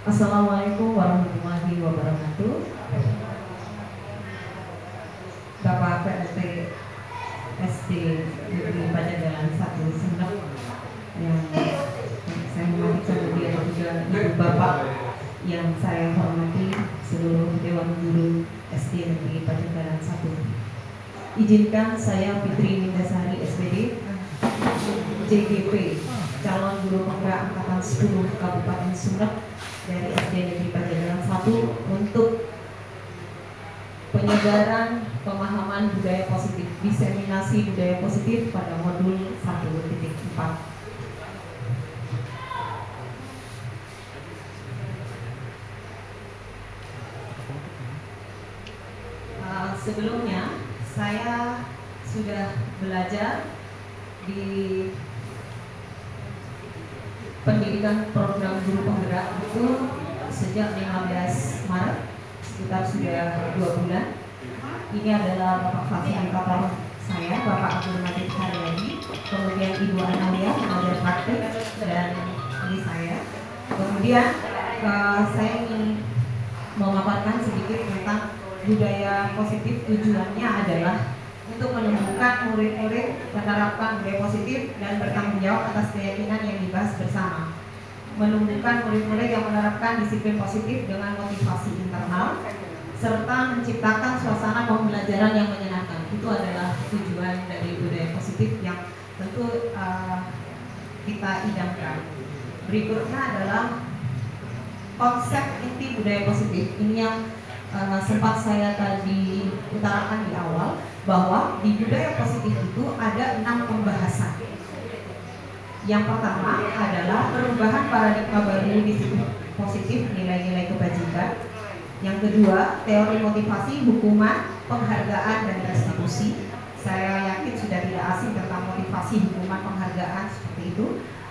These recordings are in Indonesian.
Assalamualaikum warahmatullahi wabarakatuh. Bapak PLT SD Negeri Pajagalan 1 Sumenep yang saya hormati, kemudian juga Ibu Bapak yang saya hormati, seluruh Dewan Guru SD Negeri Pajagalan 1. Izinkan saya Fitri Mindasari SPD, JGP, calon guru penggerak angkatan 10 Kabupaten Sumenep dari SD Negeri Pajagalan 1 untuk penyebaran pemahaman budaya positif, diseminasi budaya positif pada modul 1.4. Sebelumnya saya sudah belajar di pendidikan program guru penggerak itu sejak 15 Maret, sekitar sudah 2 bulan. Ini adalah Bapak fasilitator saya, Bapak Abdul Majid Haryadi, kemudian Ibu Analia, pengajar praktik, dan ini saya. Kemudian saya ingin memaparkan sedikit tentang budaya positif. Tujuannya adalah untuk menemukan murid-murid menerapkan budaya positif dan bertanggung jawab atas keyakinan yang dibahas bersama. Menumbuhkan murid-murid yang menerapkan disiplin positif dengan motivasi internal, serta menciptakan suasana pembelajaran yang menyenangkan. Itu adalah tujuan dari budaya positif yang tentu kita idamkan. Berikutnya adalah konsep inti budaya positif. Ini yang sempat saya tadi utarakan di awal, bahwa di budaya positif itu ada 6 pembahasan. Yang pertama adalah perubahan paradigma baru disiplin positif, nilai-nilai kebajikan. Yang kedua, teori motivasi, hukuman, penghargaan, dan restitusi. Saya yakin sudah tidak asing tentang motivasi, hukuman, penghargaan, seperti itu.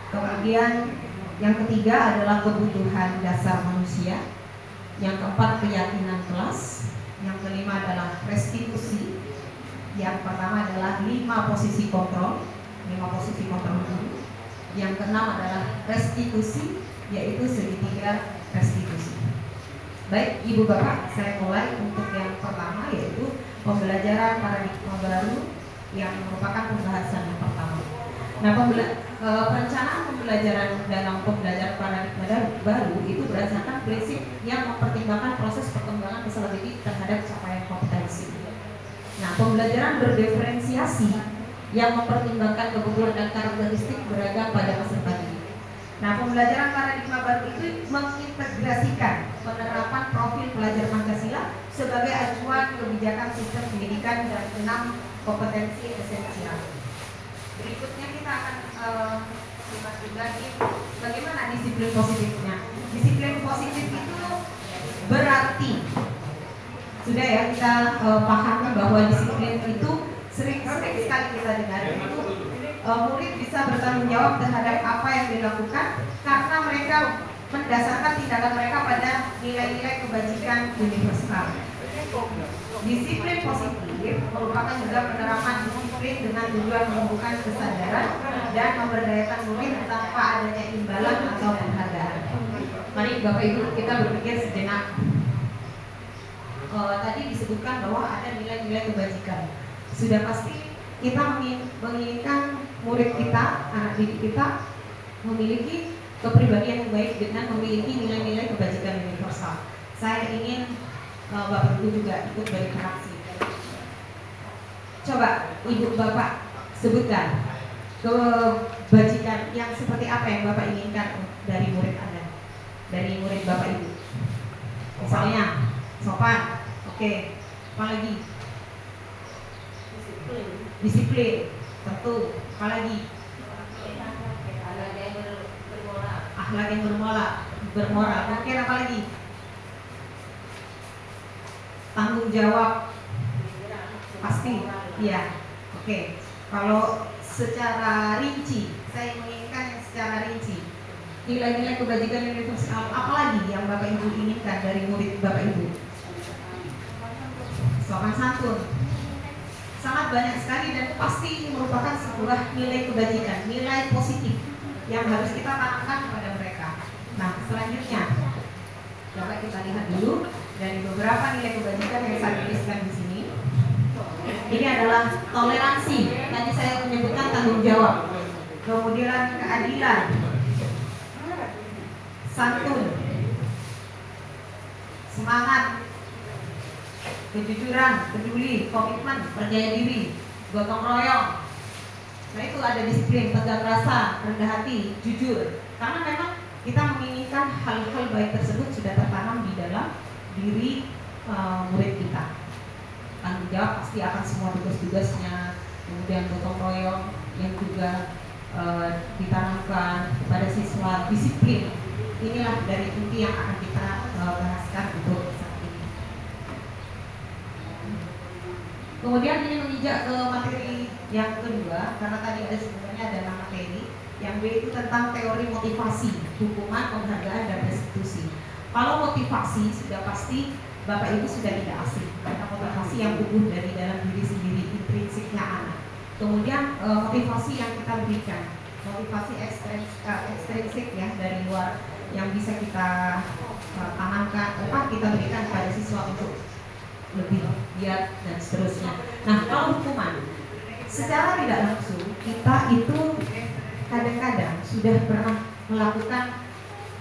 Kemudian yang ketiga adalah kebutuhan dasar manusia. Yang keempat, keyakinan kelas. Yang kelima adalah restitusi. Yang pertama adalah 5 posisi kontrol, 5 posisi kontrol dulu. Yang keenam adalah restitusi, yaitu segitiga restitusi. Baik, Ibu Bapak, saya mulai untuk yang pertama, yaitu pembelajaran paradigma baru yang merupakan pembahasan yang pertama. Nah, perencanaan pembelajaran dalam pembelajaran paradigma baru itu berdasarkan prinsip yang mempertimbangkan proses perkembangan peserta didik terhadap capaian kompetensi. Nah, pembelajaran berdiferensiasi yang mempertimbangkan kebutuhan dan karakteristik beragam pada peserta didik. Nah, pembelajaran paradigma baru itu mengintegrasikan penerapan profil pelajar Pancasila sebagai acuan kebijakan sistem pendidikan dan 6 kompetensi esensial. Berikutnya kita akan lihat juga bagaimana disiplin positifnya. Disiplin positif itu berarti, sudah ya kita pahami bahwa disiplin itu sering sekali kita dengar itu murid bisa bertanggung jawab terhadap apa yang dilakukan karena mereka mendasarkan tindakan mereka pada nilai-nilai kebajikan universal. Disiplin positif merupakan juga penerapan disiplin dengan tujuan menumbuhkan kesadaran dan memberdayakan murid tanpa adanya imbalan atau penghargaan. Mari Bapak Ibu kita berpikir sejenak. Tadi disebutkan bahwa ada nilai-nilai kebajikan. Sudah pasti kita menginginkan murid kita, anak didik kita memiliki kepribadian yang baik dengan memiliki nilai-nilai kebajikan universal. Saya ingin Bapak Ibu juga ikut berinteraksi. Coba Ibu Bapak sebutkan kebajikan yang seperti apa yang Bapak inginkan dari murid Anda, dari murid Bapak Ibu. Misalnya sopan, oke. Apa lagi? Disiplin, tentu. Apa lagi? Akhlak yang bermoral. Mungkin apa lagi? Tanggung jawab, pasti, iya. Oke. Kalau secara rinci, saya menginginkan yang secara rinci. Nilai-nilai kebajikan universal apa lagi yang Bapak Ibu inginkan dari murid Bapak Ibu? Sopan santun. Sangat banyak sekali dan pasti ini merupakan sebuah nilai kebajikan, nilai positif yang harus kita tanamkan kepada mereka. Nah, selanjutnya lihat dulu dari beberapa nilai kebajikan yang saya tuliskan di sini. Ini adalah toleransi. Tadi saya menyebutkan tanggung jawab, kemudian keadilan, santun, semangat, kejujuran, peduli, komitmen, percaya diri, gotong royong. Nah itu ada disiplin, tegar rasa, rendah hati, jujur. Karena memang kita menginginkan hal-hal baik tersebut sudah tertanam di dalam diri murid kita. Tanggung jawab pasti akan semua tugas-tugasnya, kemudian gotong royong yang juga ditanamkan kepada siswa, disiplin. Inilah dari inti yang akan kita bahaskan untuk saat ini. Kemudian ini menginjak ke materi yang kedua, karena tadi ada sebenarnya ada nama materi. Yang B itu tentang teori motivasi, hukuman, penghargaan, dan restitusi. Kalau motivasi sudah pasti Bapak Ibu sudah tidak asing, karena motivasi yang tumbuh dari dalam diri sendiri, intrinsiknya anak. Kemudian motivasi yang kita berikan, motivasi ekstrinsik ya dari luar yang bisa kita tanamkan, kita berikan kepada siswa untuk lebih giat dan seterusnya. Nah, kalau hukuman, secara tidak langsung kita itu kadang-kadang sudah pernah melakukan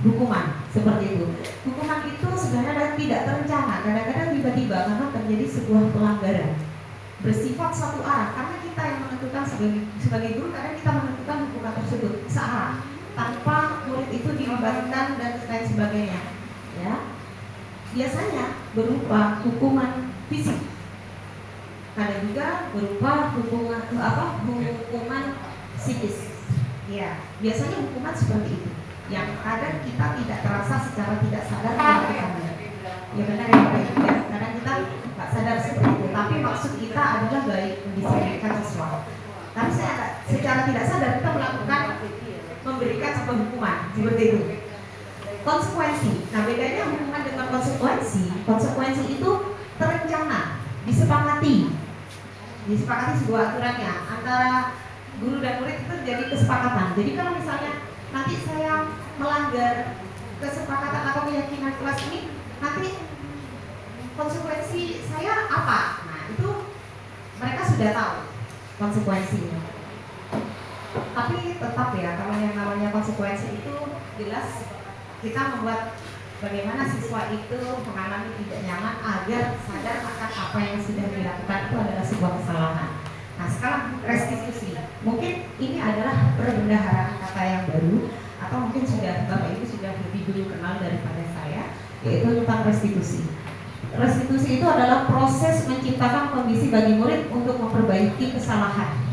hukuman seperti itu. Hukuman itu sebenarnya tidak terencana, kadang-kadang tiba-tiba karena terjadi sebuah pelanggaran bersifat satu arah, karena kita yang menentukan sebagai guru, kadang kita menentukan hukuman tersebut searah tanpa murid itu dilibatkan dan lain sebagainya. Ya, biasanya berupa hukuman fisik, ada juga berupa hukuman psikis. Ya, biasanya hukuman seperti itu yang kadang kita tidak terasa secara tidak sadar melakukannya. Ya benar ya Bapak Ibu ya, kadang kita nggak sadar seperti itu, tapi maksud kita adalah baik mendisiplinkan siswa. Tapi secara tidak sadar kita melakukan memberikan sebuah hukuman seperti itu. Konsekuensi. Nah, bedanya hukuman dengan konsekuensi. Konsekuensi itu terencana, disepakati sebuah aturannya antara guru dan murid, itu jadi kesepakatan. Jadi kalau misalnya nanti saya melanggar kesepakatan atau keyakinan kelas ini, nanti konsekuensi saya apa? Nah, itu mereka sudah tahu konsekuensinya. Tapi tetap ya, kalau yang namanya konsekuensi itu jelas kita membuat bagaimana siswa itu mengalami tidak nyaman agar sadar akan apa yang sudah dilakukan itu adalah sebuah kesalahan. Nah, sekarang restitusi. Mungkin ini adalah perbendaharaan kata yang baru, atau mungkin sudah Bapak Ibu sudah lebih dulu kenal daripada saya, yaitu tentang restitusi. Restitusi itu adalah proses menciptakan kondisi bagi murid untuk memperbaiki kesalahan.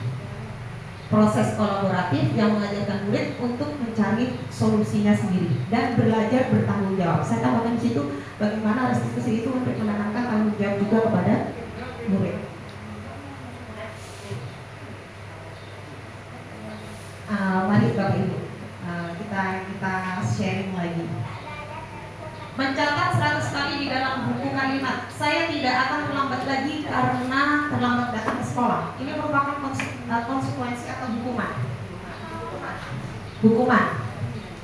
Proses kolaboratif yang mengajarkan murid untuk mencari solusinya sendiri dan belajar bertanggung jawab. Saya tambahkan di situ bagaimana restitusi itu untuk menanamkan tanggung jawab juga kepada murid. Mari Bapak Ibu, kita sharing lagi. Mencatat 100 kali di dalam buku kalimat. Saya tidak akan terlambat lagi karena terlambat datang ke sekolah. Ini merupakan konsekuensi atau hukuman. Hukuman.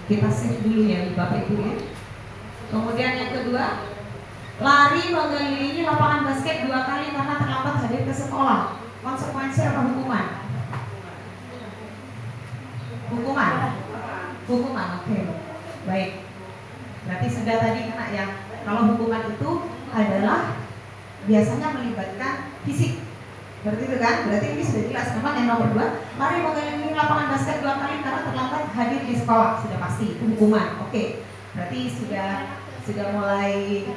Kita save dulu ya Bapak Ibu ya. Kemudian yang kedua, lari mengelilingi lapangan basket 2 kali karena terlambat hadir ke sekolah. Konsekuensi atau hukuman? Hukuman, oke. Baik. Berarti sudah tadi kena ya. Kalau hukuman itu adalah biasanya melibatkan fisik. Berarti itu kan? Berarti ini sudah jelas. Memang yang nomor 2, lari mengelilingi lapangan basket 2 kali karena terlambat hadir di sekolah. Sudah pasti itu hukuman. Oke. Berarti sudah mulai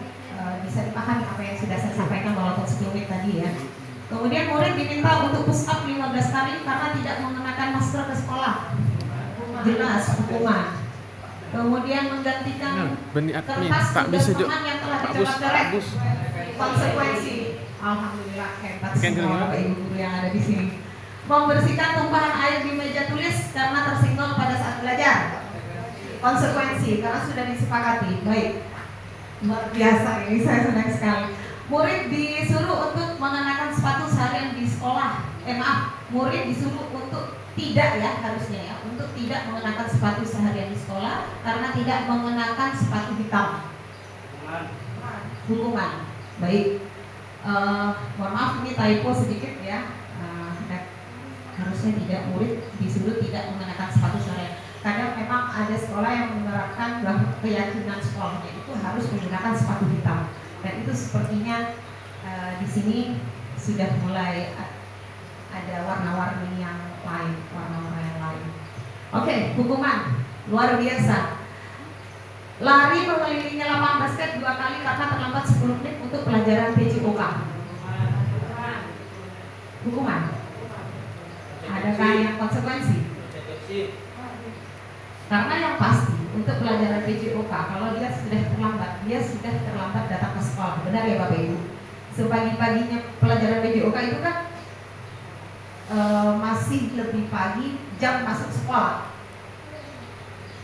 bisa dipahami apa yang sudah saya sampaikan walaupun 10 menit tadi ya. Kemudian murid diminta untuk push up 15 kali karena tidak mengenakan masker ke sekolah. Jelas hukuman. Kemudian menggantikan kertas tugas teman yang telah dicoret-coret. Konsekuensi. Alhamdulillah hebat semua Bapak Ibu guru yang ada di sini. Membersihkan tumpahan air di meja tulis karena tersenggol pada saat belajar. Konsekuensi karena sudah disepakati. Baik. Luar biasa ini, saya senang sekali. Murid disuruh untuk mengenakan sepatu seharian di sekolah. Murid disuruh untuk tidak ya, harusnya ya, untuk tidak mengenakan sepatu seharian di sekolah karena tidak mengenakan sepatu hitam. hukuman. Baik, mohon maaf ini typo sedikit ya. Harusnya tidak, murid disuruh tidak mengenakan sepatu sore. Kadang memang ada sekolah yang menerapkan bahwa keyakinan sekolahnya itu harus menggunakan sepatu hitam, dan itu sepertinya di sini sudah mulai ada warna-warni yang lain, warna-warna yang lain. Oke, hukuman luar biasa. Lari mengelilingi lapangan basket 2 kali karena terlambat 10 menit untuk pelajaran PJOK. Hukuman. Adakah yang konsekuensi? Karena yang pasti untuk pelajaran PJOK, kalau dia sudah terlambat datang ke sekolah. Benar ya Bapak Ibu? Sepagi-paginya pelajaran PJOK itu kan masih lebih pagi jam masuk sekolah.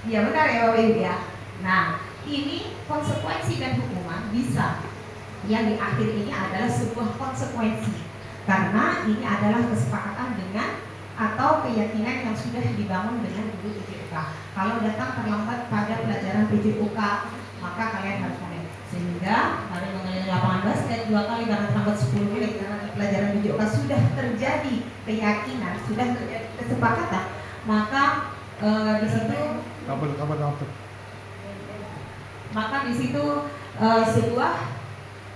Ya benar ya Bapak Ibu ya. Nah, ini konsekuensi dan hukuman bisa. Yang di akhir ini adalah sebuah konsekuensi, karena ini adalah kesepakatan dengan atau keyakinan yang sudah dibangun dengan guru PJOK. Kalau datang terlambat pada pelajaran PJOK, maka kalian harus panen. Sehingga lari mengelilingi lapangan basket 2 kali karena terlambat 10 menit karena pelajaran PJOK sudah terjadi keyakinan, sudah terjadi kesepakatan, maka di situ sebuah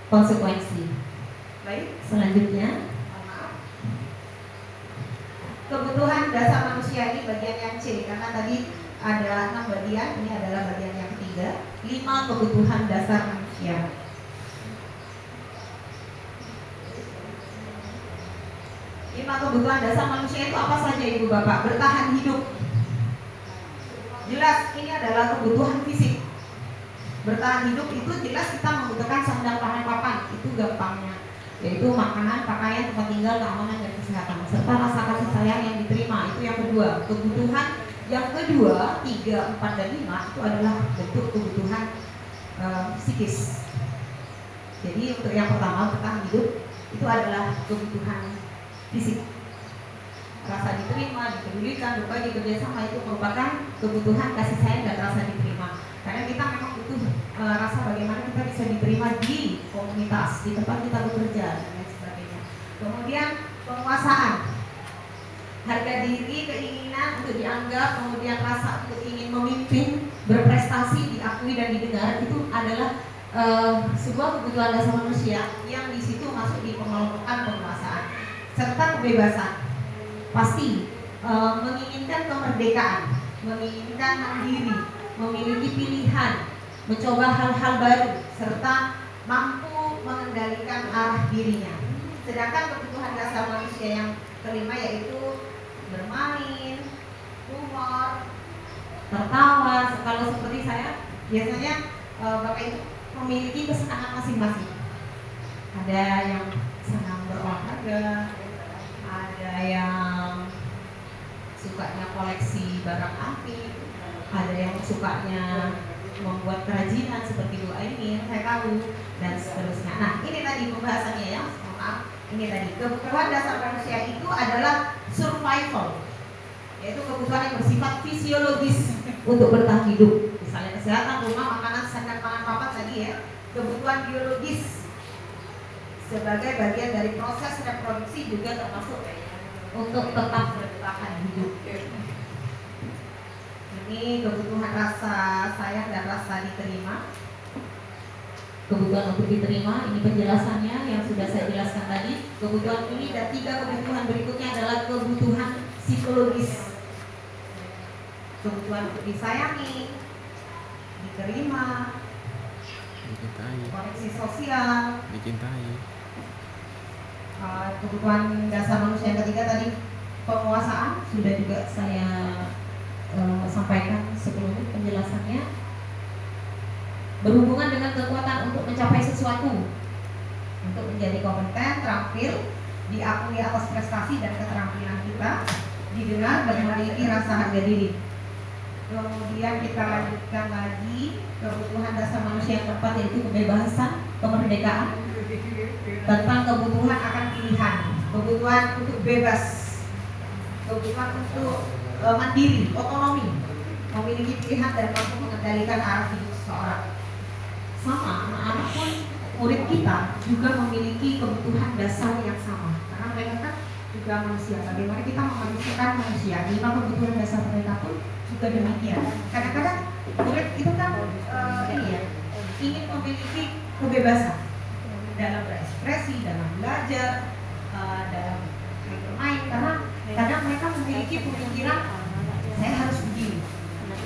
konsekuensi. Baik, selanjutnya kebutuhan dasar manusia, ini bagian yang C, karena tadi ada 6 bagian, ini adalah bagian yang ketiga. 5 kebutuhan dasar manusia. 5 kebutuhan dasar manusia itu apa saja Ibu Bapak? Bertahan hidup. Jelas ini adalah kebutuhan fisik. Bertahan hidup itu jelas kita membutuhkan sandang pangan papan, itu gampangnya, yaitu makanan, pakaian, tempat tinggal, keamanan dan kesehatan, serta rasa kasih sayang yang diterima. Itu yang kedua. Kebutuhan yang kedua, 3, 4, dan 5 itu adalah bentuk kebutuhan psikis. Jadi untuk yang pertama, bertahan hidup itu adalah kebutuhan fisik. Rasa diterima, dipedulikan, berbagi, kerjasama itu merupakan kebutuhan kasih sayang dan rasa diterima. Karena kita memang butuh rasa bagaimana kita bisa diterima di komunitas, di tempat kita bekerja dan lain sebagainya. Kemudian penguasaan, harga diri, keinginan untuk dianggap, kemudian rasa untuk ingin memimpin, berprestasi, diakui dan didengar, itu adalah sebuah kebutuhan dasar manusia yang di situ masuk di pengelompokan penguasaan. Serta kebebasan, pasti menginginkan kemerdekaan, menginginkan mandiri, memiliki pilihan, mencoba hal-hal baru, serta mampu mengendalikan arah dirinya. Sedangkan kebutuhan dasar manusia yang kelima yaitu bermain, humor, tertawa. Kalau seperti saya, biasanya Bapak itu memiliki kesenangan masing-masing. Ada yang senang berolahraga, ada yang sukanya koleksi barang antik, ada yang sukanya membuat kerajinan seperti Bu Aimin, saya tahu, dan seterusnya. Nah, ini tadi pembahasannya ya, maaf. Ini tadi kebutuhan dasar manusia itu adalah survival, yaitu kebutuhan yang bersifat fisiologis untuk bertahan hidup. Misalnya kesehatan, rumah, makanan, sandang, pangan, papan tadi ya. Kebutuhan biologis sebagai bagian dari proses reproduksi juga termasuk untuk tetap bertahan hidup. Ini kebutuhan rasa sayang dan rasa diterima. Kebutuhan untuk diterima, ini penjelasannya yang sudah saya jelaskan tadi. Kebutuhan ini dan 3 kebutuhan berikutnya adalah kebutuhan psikologis. Kebutuhan untuk disayangi, diterima, dicintai, koneksi sosial, dicintai. Kebutuhan dasar manusia yang ketiga tadi penguasaan, sudah juga saya sampaikan sebelumnya penjelasannya. Berhubungan dengan kekuatan untuk mencapai sesuatu, untuk menjadi kompeten, terampil, diakui atas prestasi dan keterampilan kita, didengar dan memiliki rasa harga diri. Kemudian kita lanjutkan lagi kebutuhan dasar manusia yang keempat yaitu kebebasan, kemerdekaan, tentang kebutuhan akan pilihan, kebutuhan untuk bebas, kebutuhan untuk mandiri, otonomi, memiliki pilihan dan mampu mengendalikan arah hidup seseorang. Sama, anak-anak pun murid kita juga memiliki kebutuhan dasar yang sama, karena mereka kan juga manusia. Bagaimana kita memanusiakan manusia, 5 kebutuhan dasar mereka pun juga demikian. Kadang-kadang murid itu kan ingin memiliki kebebasan dalam berekspresi, dalam belajar, dalam bermain, karena kadang mereka memiliki pemikiran saya harus begini,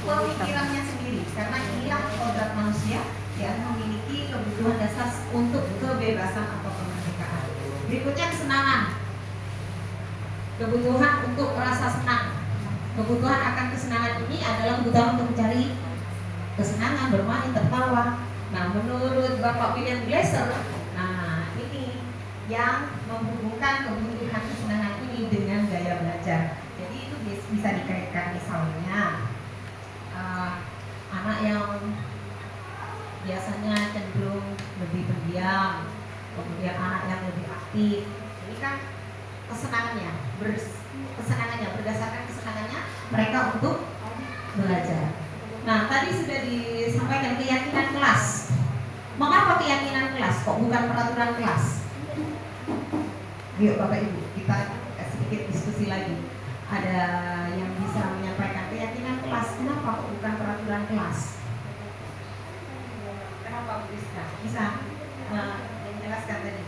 pemikirannya sendiri, karena inilah kodrat manusia yang memiliki kebutuhan dasar untuk kebebasan atau kemerdekaan. Berikutnya kesenangan, kebutuhan untuk merasa senang. Kebutuhan akan kesenangan ini adalah kebutuhan untuk mencari kesenangan, bermain, tertawa. Nah, menurut Bapak William Glasser, nah ini yang menghubungkan kebutuhan kesenangan ini dengan gaya belajar. Jadi itu bisa dikaitkan misalnya anak yang biasanya cenderung lebih pendiam, kemudian anak yang lebih aktif. Ini kan kesenangannya, berdasarkan kesenangannya mereka untuk belajar. Nah, tadi sudah disampaikan keyakinan kelas. Mengapa keyakinan kelas? Kok bukan peraturan kelas? Yuk Bapak Ibu, kita sedikit diskusi lagi. Ada yang bisa menyampaikan keyakinan kelas, kenapa kok bukan peraturan kelas? Kenapa Bu Rizka? Bisa menjelaskan tadi.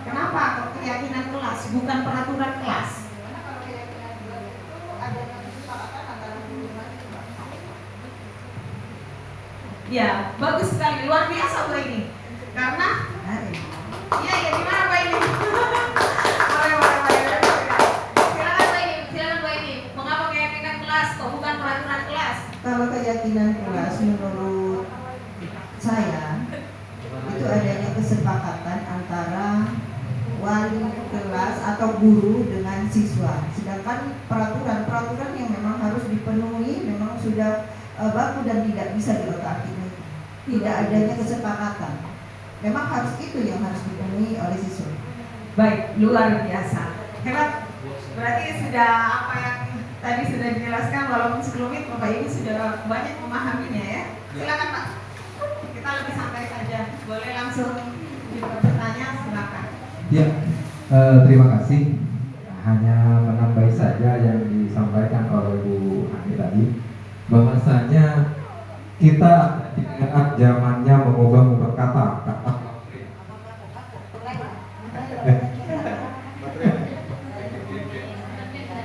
Kenapa kok keyakinan kelas bukan peraturan kelas? Karena kalau keyakinan kelas itu ada kesepakatan antara guru dan siswa. Ya, bagus sekali, luar biasa Bu ini. Karena iya gimana Pak ini? Silakan Pak ini. Mengapa keyakinan kelas kok bukan peraturan kelas? Kalau keyakinan kelas menurut saya itu adanya kesepakatan antara wali kelas atau guru dengan siswa. Sedangkan peraturan yang memang harus dipenuhi memang sudah baku dan tidak bisa diotak-atik. Tidak adanya kesepakatan. Memang harus itu yang harus dipenuhi oleh siswa. Baik, luar biasa. Hebat. Berarti sudah apa yang tadi sudah dijelaskan, walaupun sebelumnya Bapak Ibu sudah banyak memahaminya ya. Silakan Pak. Kita lebih santai saja. Boleh langsung bertanya, silakan. Ya, terima kasih. Hanya menambahi saja yang disampaikan oleh Bu Ani tadi, bahwasanya kita di saat zamannya mengubah kata.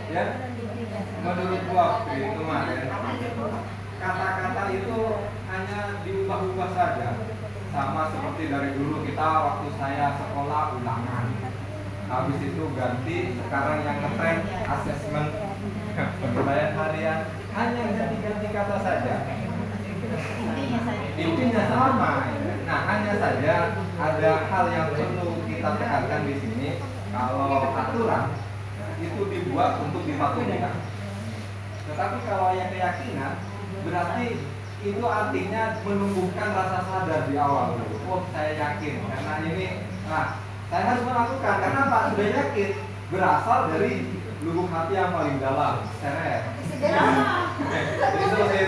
Ya, menurut waktu kemarin kata-kata itu hanya diubah-ubah saja, sama seperti dari dulu kita waktu saya sekolah ulangan, habis itu ganti sekarang yang ngetren asesmen penilaian harian, hanya ganti kata saja, intinya sama. Nah, hanya saja ada hal yang perlu kita tekankan di sini, kalau aturan itu dibuat untuk dipatuhi. Tetapi kalau yang keyakinan berarti itu artinya menumbuhkan rasa sadar di awal dulu. Oh, saya yakin karena ini, nah saya harus melakukan karena Pak sudah yakin, berasal dari lubuk hati yang paling dalam, seret. Itu.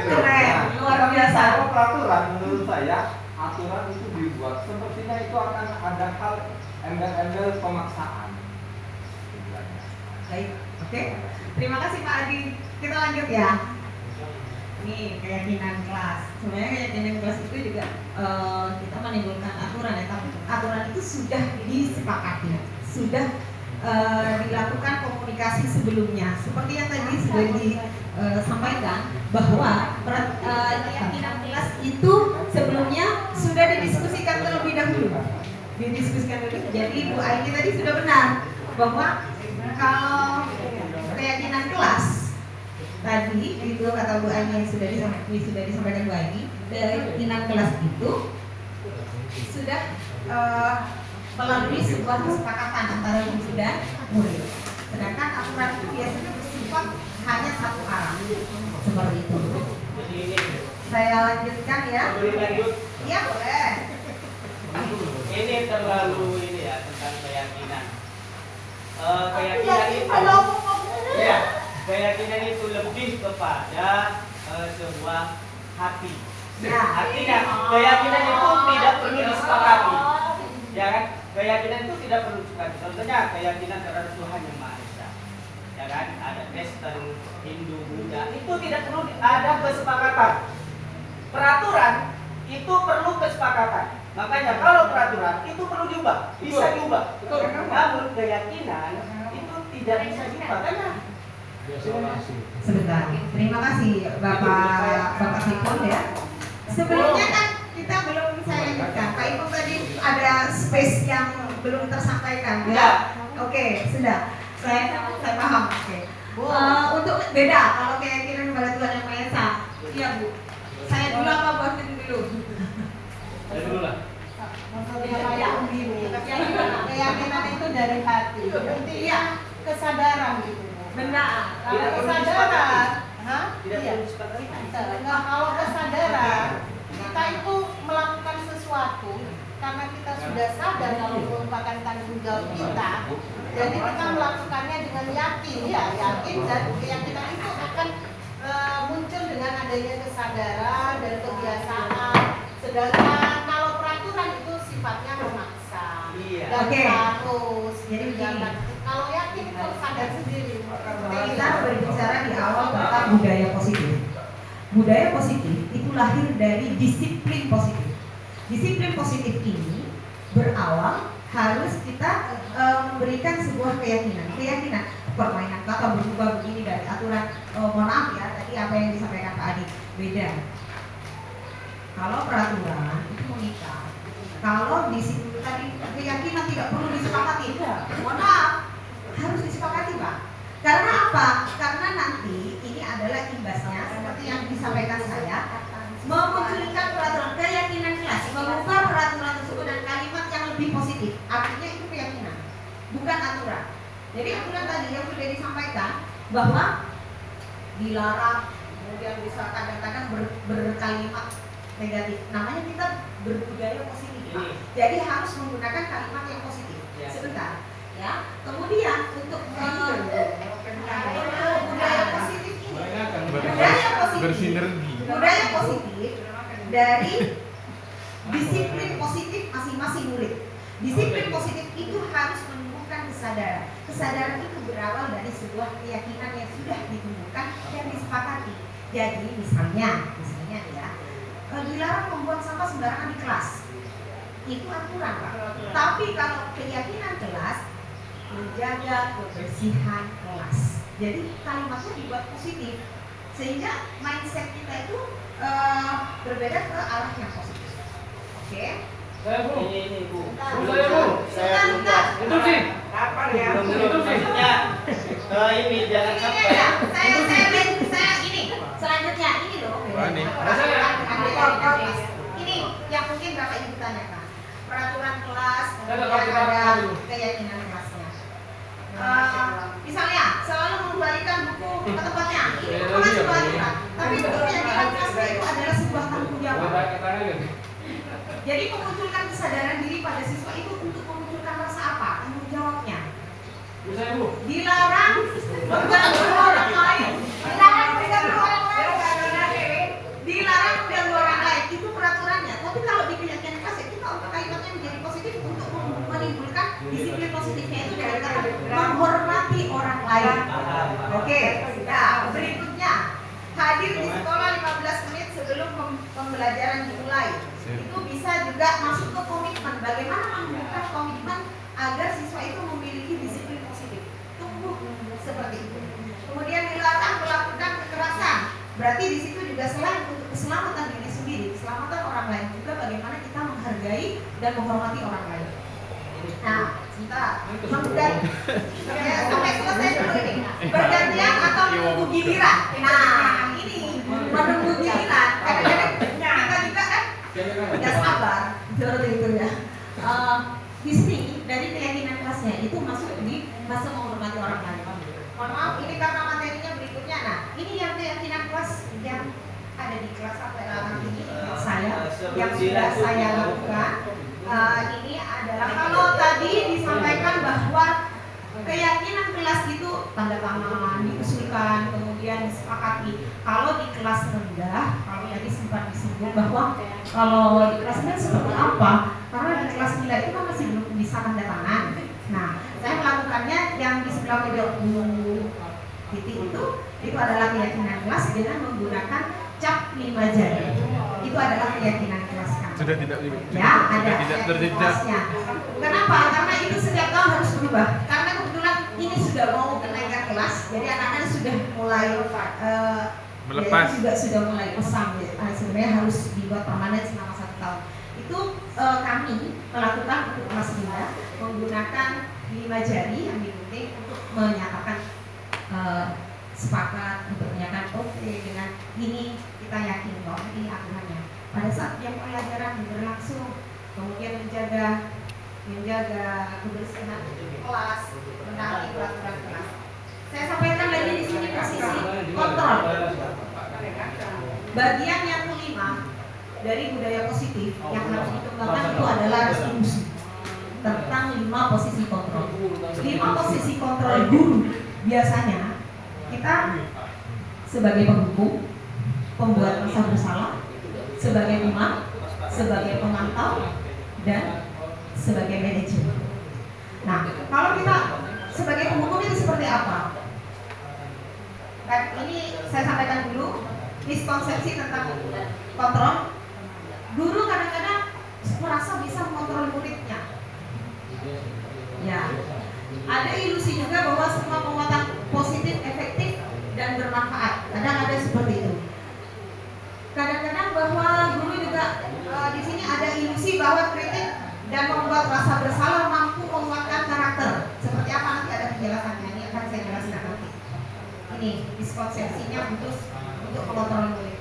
Keren, luar biasa. Kalau peraturan menurut saya, aturan itu dibuat sepertinya itu akan ada hal embel-embel pemaksaan. Baik, oke. Terima kasih Pak Adi. Kita lanjut ya. Nih, keyakinan kelas. Sebenarnya keyakinan kelas itu juga kita menimbulkan aturan ya, tapi aturan itu sudah disepakati, sudah dilakukan komunikasi sebelumnya. Seperti yang tadi sudah disampaikan bahwa keyakinan kelas itu sebelumnya sudah didiskusikan terlebih dahulu. Jadi Bu Aini tadi sudah benar bahwa kalau keyakinan kelas tadi itu kata Bu Aini yang sudah disampaikan Bu Aini, keyakinan kelas itu sudah melalui sebuah kesepakatan antara guru dan murid. Sedangkan aturan itu biasanya bersifat hanya satu arah, seperti itu. Saya lanjutkan ya. Iya boleh. Ini terlalu ini ya tentang keyakinan. Keyakinan itu, ya, keyakinan itu lebih kepada sebuah hati. Ya. Artinya keyakinan itu tidak perlu disepakati. Ya kan? Keyakinan itu tidak perlu disepakati. Contohnya keyakinan terhadap Tuhan yang Maha Esa. Ya kan? Ada Kristen, Hindu, Buddha. Itu tidak perlu ada kesepakatan. Peraturan itu perlu kesepakatan. Makanya kalau peraturan itu perlu diubah, bisa diubah. Namun keyakinan itu tidak bisa diubah. Karena Sebentar, terima kasih Bapak Ipung ya. Sebelumnya kan kita belum saya lanjutkan. Pak Ipung tadi ada space yang belum tersampaikan ya. Oke, sudah. Saya paham. Oke. Untuk beda kalau keyakinan kepada Tuhan yang Maha Esa. Iya Bu. Saya dulu apa buatin dulu? saya dulu lah. Keyakinan itu dari hati. Iya, kesadaran gitu. Benar. Tidak Kalau perlu kesadaran, Tidak iya. perlu disepakati. Nah, kalau kesadaran, kita itu melakukan sesuatu karena kita sudah sadar kalau merupakan tanggung jawab kita. Jadi kita melakukannya dengan yakin, ya yakin dan keyakinan itu akan muncul dengan adanya kesadaran dan kebiasaan. Sedangkan kalau peraturan itu sifatnya memaksa Iya. dan Oke. harus. Jadi begini. Kalau yakin itu sadar sendiri. Kita berbicara di awal tentang budaya positif. Budaya positif itu lahir dari disiplin positif. Disiplin positif ini berawal harus kita memberikan sebuah keyakinan permainan kata berubah begini dari aturan. Mohon maaf ya, tadi apa yang disampaikan Pak Adi beda. Kalau peraturan itu mengikat. Kalau di situ tadi keyakinan tidak perlu disepakati, mohon maaf, harus disepakati Pak. Karena apa? Karena nanti ini adalah imbasnya seperti yang disampaikan saya, memunculkan peraturan keyakinan kelas, mengubah peraturan tersebut dan kalimat yang lebih positif. Artinya itu keyakinan, bukan aturan. Jadi aturan tadi yang sudah disampaikan bahwa dilarang, kemudian bisa kadang-kadang berkalimat negatif. Namanya kita berbudaya positif. Jadi harus menggunakan kalimat yang positif. Sebentar, ya. Kemudian untuk budaya positif ini, budaya positif dari disiplin positif masing-masing murid. Disiplin positif itu harus menumbuhkan kesadaran. Kesadaran itu berawal dari sebuah keyakinan yang sudah ditumbuhkan dan disepakati. Jadi misalnya ya, dilarang membuang sampah sembarangan di kelas. Itu aturan Pak. Tapi kalau keyakinan kelas, menjaga kebersihan kelas. Jadi kalimatnya dibuat positif sehingga mindset kita itu berbeda ke arah yang positif. Oke? Ini Bu. Saya Sebentar. Itu sih. Kapan ya? Belum. Maksudnya ini jangan sampai. Saya ini selanjutnya ini loh. Ini. Ini yang mungkin Bapak Ibu tanyakan. Peraturan kelas, Saya kemudian nggak ada tahu. keyakinan kelasnya. Misalnya selalu mengembalikan buku ke tempatnya. Ini merupakan sebuah aturan. Tapi keyakinan kelasnya itu adalah sebuah tanggung jawab. Jadi memunculkan kesadaran diri pada siswa itu untuk memunculkan rasa apa? Tanggung jawabnya. Dilarang mengganggu orang lain. Dilarang mengganggu orang lain. Dilarang mengganggu orang lain. Itu peraturannya. Tapi kalau di keyakinan kelas kita untuk kalimatnya menjadi positif untuk menimbulkan disiplin positifnya itu dari kata menghormati orang lain. Oke. Nah, berikutnya hadir di sekolah 15 menit sebelum pembelajaran dimulai. Itu bisa juga masuk ke komitmen. Bagaimana menumbuhkan komitmen agar siswa itu memiliki disiplin positif. Tumbuh seperti itu. Kemudian dilarang melakukan kekerasan. Berarti di situ juga selain untuk keselamatan diri sendiri, keselamatan orang lain juga bagaimana kita menghargai dan menghormati orang lain. Nah, sebentar. Sampai selesai dulu ini. Bergantian atau menunggu giliran. Nah, ini menunggu giliran. Kadang-kadang kita juga kan nggak sabar, seperti itu ya. Di sini dari keyakinan kelasnya itu masuk di fase menghormati orang lain. Mohon maaf, ini karena materinya berikutnya. Nah, ini yang keyakinan kelas yang ada di kelas apa ini saya yang sudah saya lakukan. Ini adalah kalau tadi disampaikan bahwa keyakinan kelas itu tanda tangan, diusulkan, kemudian disepakati. Kalau di kelas rendah, kalau tadi sempat disebut bahwa kalau di kelas rendah seperti apa? Karena di kelas rendah itu kan masih belum bisa tanda tangan. Nah, saya melakukannya yang di sebelah meja titik itu adalah keyakinan kelas dengan menggunakan cap 5 jari. Itu adalah keyakinan kelas kami. Sudah tidak Ya, ada tidak terjejak. kelasnya. Kenapa? Karena itu setiap tahun harus berubah. Karena kebetulan ini sudah mau kenaikan kelas, jadi anak-anak sudah mulai Melepas. ya, juga sudah mulai pesan. Sebenarnya harus dibuat permanen selama 1 tahun. Itu kami melakukan untuk kelas 5 menggunakan 5 jari yang digunting untuk menyatakan sepakat, untuk menyatakan oke dengan ini kita yakin bahwa ini aturannya. Pada saat jam pelajaran berlangsung, kemudian menjaga kebersihan kelas, menaati peraturan kelas. Saya sampaikan lagi di sini posisi kontrol. Bagian yang kelima dari budaya positif yang harus dikembangkan itu adalah restitusi tentang 5 posisi kontrol. 5 posisi kontrol guru biasanya kita sebagai penghukum, pembuat rasa bersalah, sebagai imam, sebagai pemantau, dan sebagai manajer. Nah, kalau kita sebagai penghukum itu seperti apa? Dan ini saya sampaikan dulu miskonsepsi tentang kontrol. Guru kadang-kadang merasa bisa mengontrol muridnya. Ya, ada ilusi juga bahwa semua penguatan positif, efektif, dan bermanfaat. Kadang ada seperti itu. Kadang-kadang bahwa guru juga di sini ada ilusi bahwa kritik dan membuat rasa bersalah mampu menguatkan karakter. Seperti apa nanti ada penjelasannya, ini akan saya jelaskan nanti. Ini miskonsepsinya untuk mengontrol murid.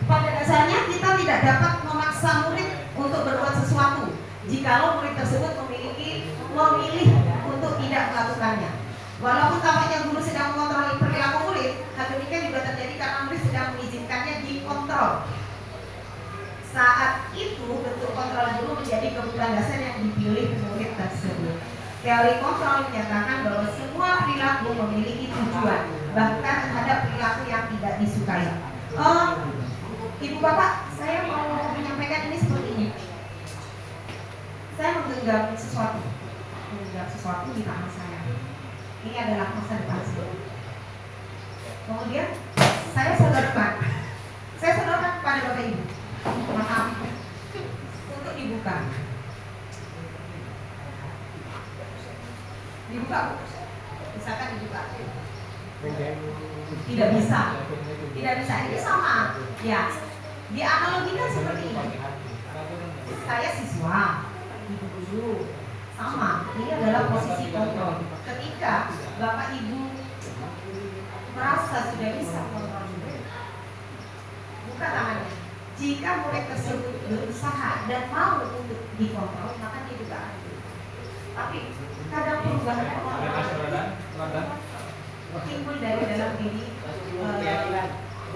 Pada dasarnya kita tidak dapat memaksa murid untuk berbuat sesuatu jikalau murid tersebut memilih untuk tidak melakukannya. Walaupun tampaknya guru sedang mengontrol perilaku murid, hal demikian juga terjadi karena murid sedang mengizinkannya dikontrol. Saat itu bentuk kontrol guru menjadi kebutuhan dasar yang dipilih murid tersebut. Teori kontrol menyatakan bahwa semua perilaku memiliki tujuan, bahkan terhadap perilaku yang tidak disukai. Ibu bapak, saya mau menyampaikan ini seperti ini. Saya menggenggam sesuatu di tangan saya. Ini adalah masa depan saya. Kemudian saya sodorkan kepada bapak ibu. Maaf, untuk dibuka. Dibuka, Bu. Misalkan dibuka. Tidak bisa. Ini sama. Ya, dianalogikan seperti ini. Saya siswa, ibu guru, sama. Ini adalah posisi kontrol. Ketika bapak ibu merasa sudah bisa kontrol murid, buka tangannya. Jika murid tersebut berusaha dan mau untuk dikontrol, maka dibuka. Tapi kadang perubahan timbul dari dalam diri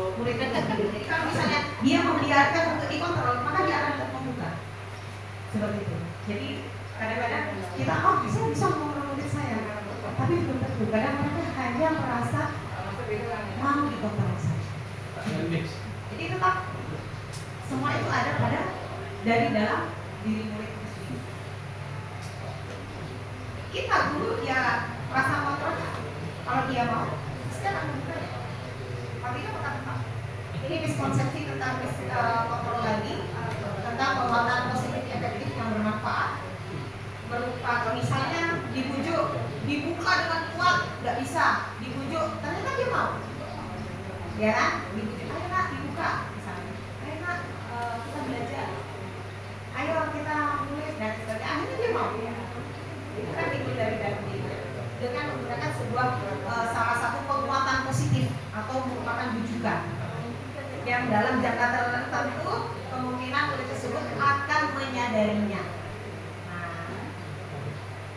murid tersebut. Jadi kalau misalnya dia membiarkan untuk dikontrol, maka dia akan tetap membuka. Seperti itu. Jadi kadang-kadang kita, saya bisa mengontrol murid saya, tapi belum tentu. Kadang mereka hanya merasa mau dikontrol saya. Jadi tetap semua itu ada dari dalam diri murid tersebut. Kita guru ya rasa kontrolnya, kalau dia mau, pasti akan membukanya. Tapi itu tetap. Ini miskonsepsi tentang kontrol lagi, tentang penguatan positif efektif yang bermanfaat. Berupa misalnya dibujuk, dibuka dengan kuat, nggak bisa, dibujuk, ternyata dia mau. Ya kan? Dibujuk, ayo nak dibuka, misalnya. Ayo nak kita belajar, ayo kita nulis dan sebagainya. Akhirnya dia mau. Itu kan timbul dari dalam diri dengan menggunakan sebuah salah satu penguatan positif atau merupakan bujukan yang dalam jangka tertentu kemungkinan murid tersebut akan menyadarinya. Nah,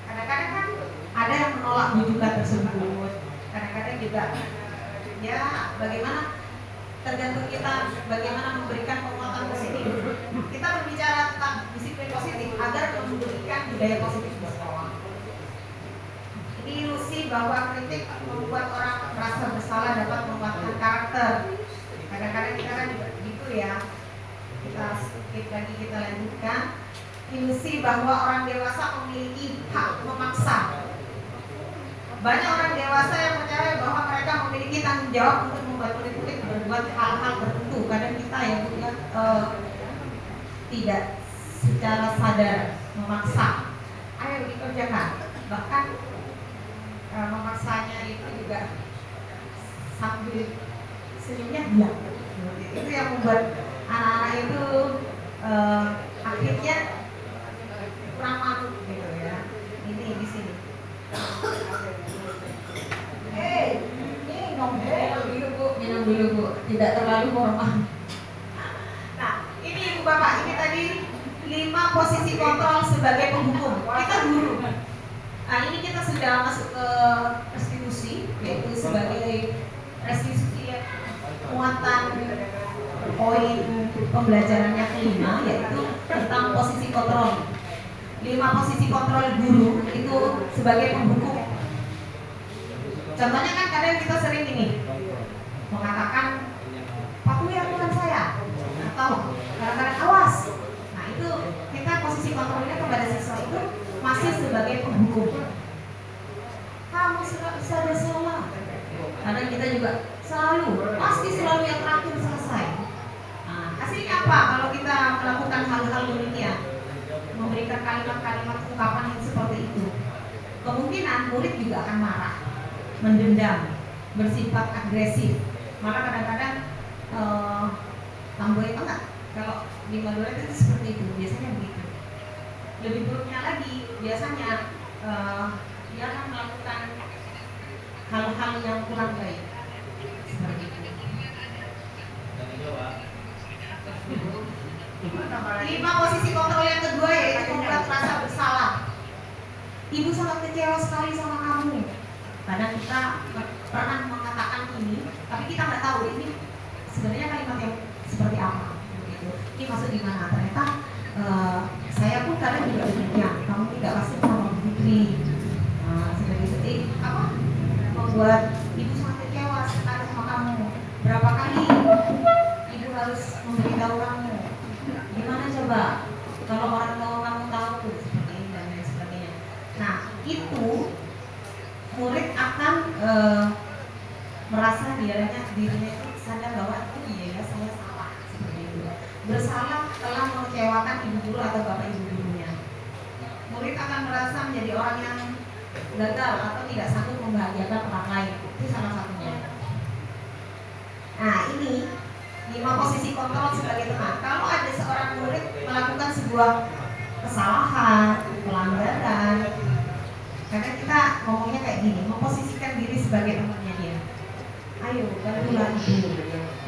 kadang-kadang kan ada yang menolak bujukan tersebut, kadang-kadang juga ya bagaimana, tergantung kita bagaimana memberikan penguatan positif. Kita berbicara tentang disiplin positif agar memberikan budaya positif di sekolah. Ini asumsi bahwa kritik membuat orang merasa bersalah dapat menguatkan karakter. Kadang-kadang kita kan gitu ya. Kita skip lagi, kita lanjutkan. Ilusi bahwa orang dewasa memiliki hak memaksa. Banyak orang dewasa yang percaya bahwa mereka memiliki tanggung jawab untuk membuat murid-murid berbuat hal-hal tertentu. Kadang kita ya tidak secara sadar memaksa. Ayo dikerjakan. Bahkan memaksanya itu juga sambil senyumnya diam. Itu yang membuat anak-anak itu akhirnya kurang manut gitu ya. Ini di sini. Minum dulu Bu, tidak terlalu formal. Nah, ini Ibu Bapak, ini tadi 5 posisi kontrol sebagai penghukum. Kita guru. Nah, ini kita sudah masuk ke restitusi, yaitu sebagai restitusi ya, muatan poin pembelajarannya kelima, yaitu tentang posisi kontrol. 5 posisi kontrol guru itu sebagai penghukum. Contohnya kan kadang kita sering ini mengatakan patuhi aturan saya atau kadang-kadang awas. Nah itu kita posisi kontrolnya kepada siswa itu masih sebagai penghukum. Kamu sudah salah. Karena kita juga pasti selalu yang terakhir selesai. Nah, hasilnya apa kalau kita melakukan hal-hal demikian? Memberikan kalimat-kalimat ungkapan yang seperti itu. Kemungkinan murid juga akan marah, mendendam, bersifat agresif. Malah kadang-kadang tamboy enggak kalau di Madura itu seperti itu, biasanya begitu. Lebih buruknya lagi, biasanya dia akan melakukan hal-hal yang kurang baik seperti itu. 5 posisi kontrol yang kedua yaitu membuat rasa bersalah. Ibu sangat kecewa sekali sama kamu. Kadang kita pernah mengatakan ini, tapi kita nggak tahu ini sebenarnya kalimat yang seperti apa. Gitu. Ini maksud gimana? Ternyata saya pun kadang juga demikian. Kamu tidak kasih sama Bu Fitri. Seperti apa? Membuat ibu sangat kecewa sekali sama kamu. Berapa kali ibu harus memberitahu kamu? Gimana coba? Kalau orang tua kamu tahu seperti ini dan lain sebagainya. Nah itu murid akan merasa dirinya itu sadar bahwa iya ya saya salah seperti itu. Bersalah telah mengecewakan ibu guru atau bapak ibu gurunya. Murid akan merasa menjadi orang yang gagal atau tidak sanggup membahagiakan orang lain. Itu salah satunya. Nah ini 5 posisi kontrol sebagai teman. Kalau ada seorang murid melakukan sebuah kesalahan, pelanggaran, karena kita ngomongnya kayak gini, memposisikan diri sebagai temannya dia. Ayo, bantulah ibu,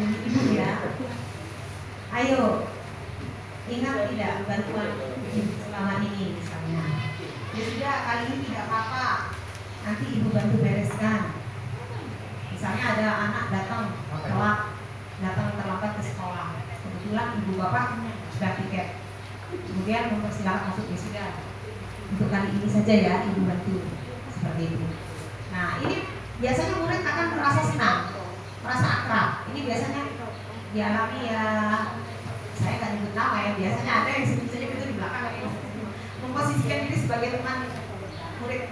ibu ya. Ayo, ingat tidak bantuan selama ini misalnya. Ya sudah, kali ini tidak apa-apa. Nanti ibu bantu bereskan. Misalnya ada anak datang terlambat ke sekolah. Kebetulan ibu bapak sudah tiket. Kemudian mempersilakan masuk wisuda. Untuk kali ini saja ya ibu bantu seperti itu. Nah ini biasanya murid akan merasa senang, merasa akrab. Ini biasanya dialami ya, saya nggak nyebut nama ya. Biasanya ada yang sebut saja itu di belakang memposisikan diri sebagai teman murid.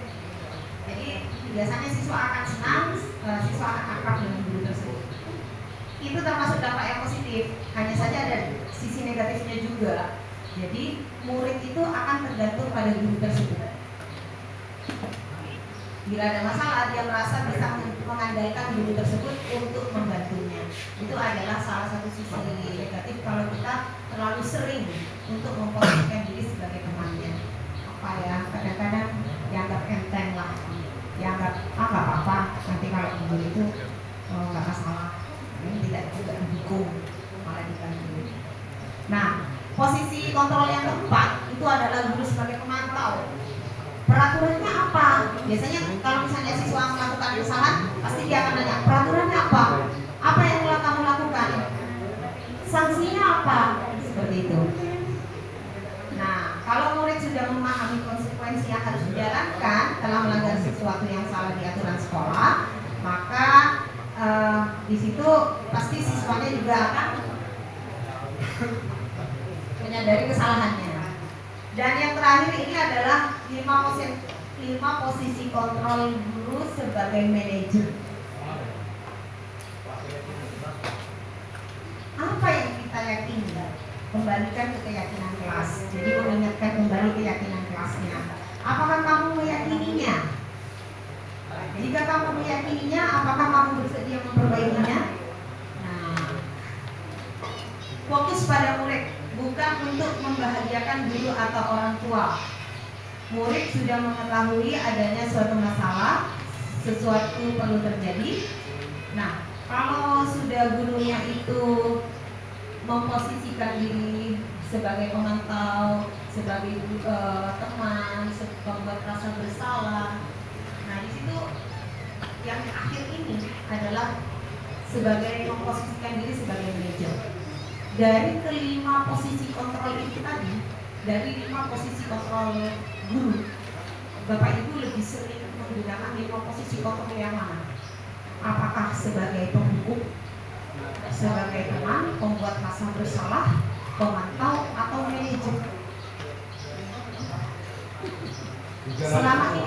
Jadi biasanya siswa akan senang, siswa akan akrab dengan guru tersebut. Itu termasuk dampak yang positif. Hanya saja ada sisi negatifnya juga. Jadi murid itu akan tergantung pada guru tersebut. Bila ada masalah, dia merasa bisa mengandalkan guru tersebut untuk membantunya. Itu adalah salah satu sisi negatif kalau kita terlalu sering untuk memposisikan diri sebagai temannya. Apa ya? Kadang-kadang dianggap enteng lah, dianggap nggak apa-apa. Nanti kalau guru itu nggak masalah. Ini tidak juga didukung, malah dibantu. Nah, posisi kontrol yang keempat itu adalah guru sebagai pemantau. Peraturannya apa? Biasanya kalau misalnya siswa melakukan kesalahan, pasti dia akan nanya, peraturannya apa? Apa yang telah kamu lakukan? Sanksinya apa? Seperti itu. Nah, kalau murid sudah memahami konsekuensi yang harus dijalankan telah melanggar sesuatu yang salah di aturan sekolah, maka di situ pasti siswanya juga akan menyadari kesalahannya. Dan yang terakhir ini adalah 5 posisi kontrol guru sebagai manajer. Apa yang kita yakini? Kembalikan ke keyakinan kelas. Jadi mengingatkan kembali keyakinan kelasnya. Apakah kamu meyakininya? Jika kamu meyakininya, apakah kamu bersedia memperbaikinya? Nah, fokus pada murid, bukan untuk membahagiakan guru atau orang tua. Murid sudah mengetahui adanya suatu masalah, sesuatu perlu terjadi. Nah, kalau sudah gurunya itu memposisikan diri sebagai pemantau, sebagai teman, membuat rasa bersalah. Nah, di situ yang akhir ini adalah sebagai memposisikan diri sebagai manajer. Dari kelima posisi kontrol itu tadi, dari 5 posisi kontrol guru, Bapak Ibu lebih sering menggunakan 5 posisi kontrol yang mana? Apakah sebagai penghukum, sebagai teman, pembuat rasa bersalah, pemantau, atau manajer? Selama ini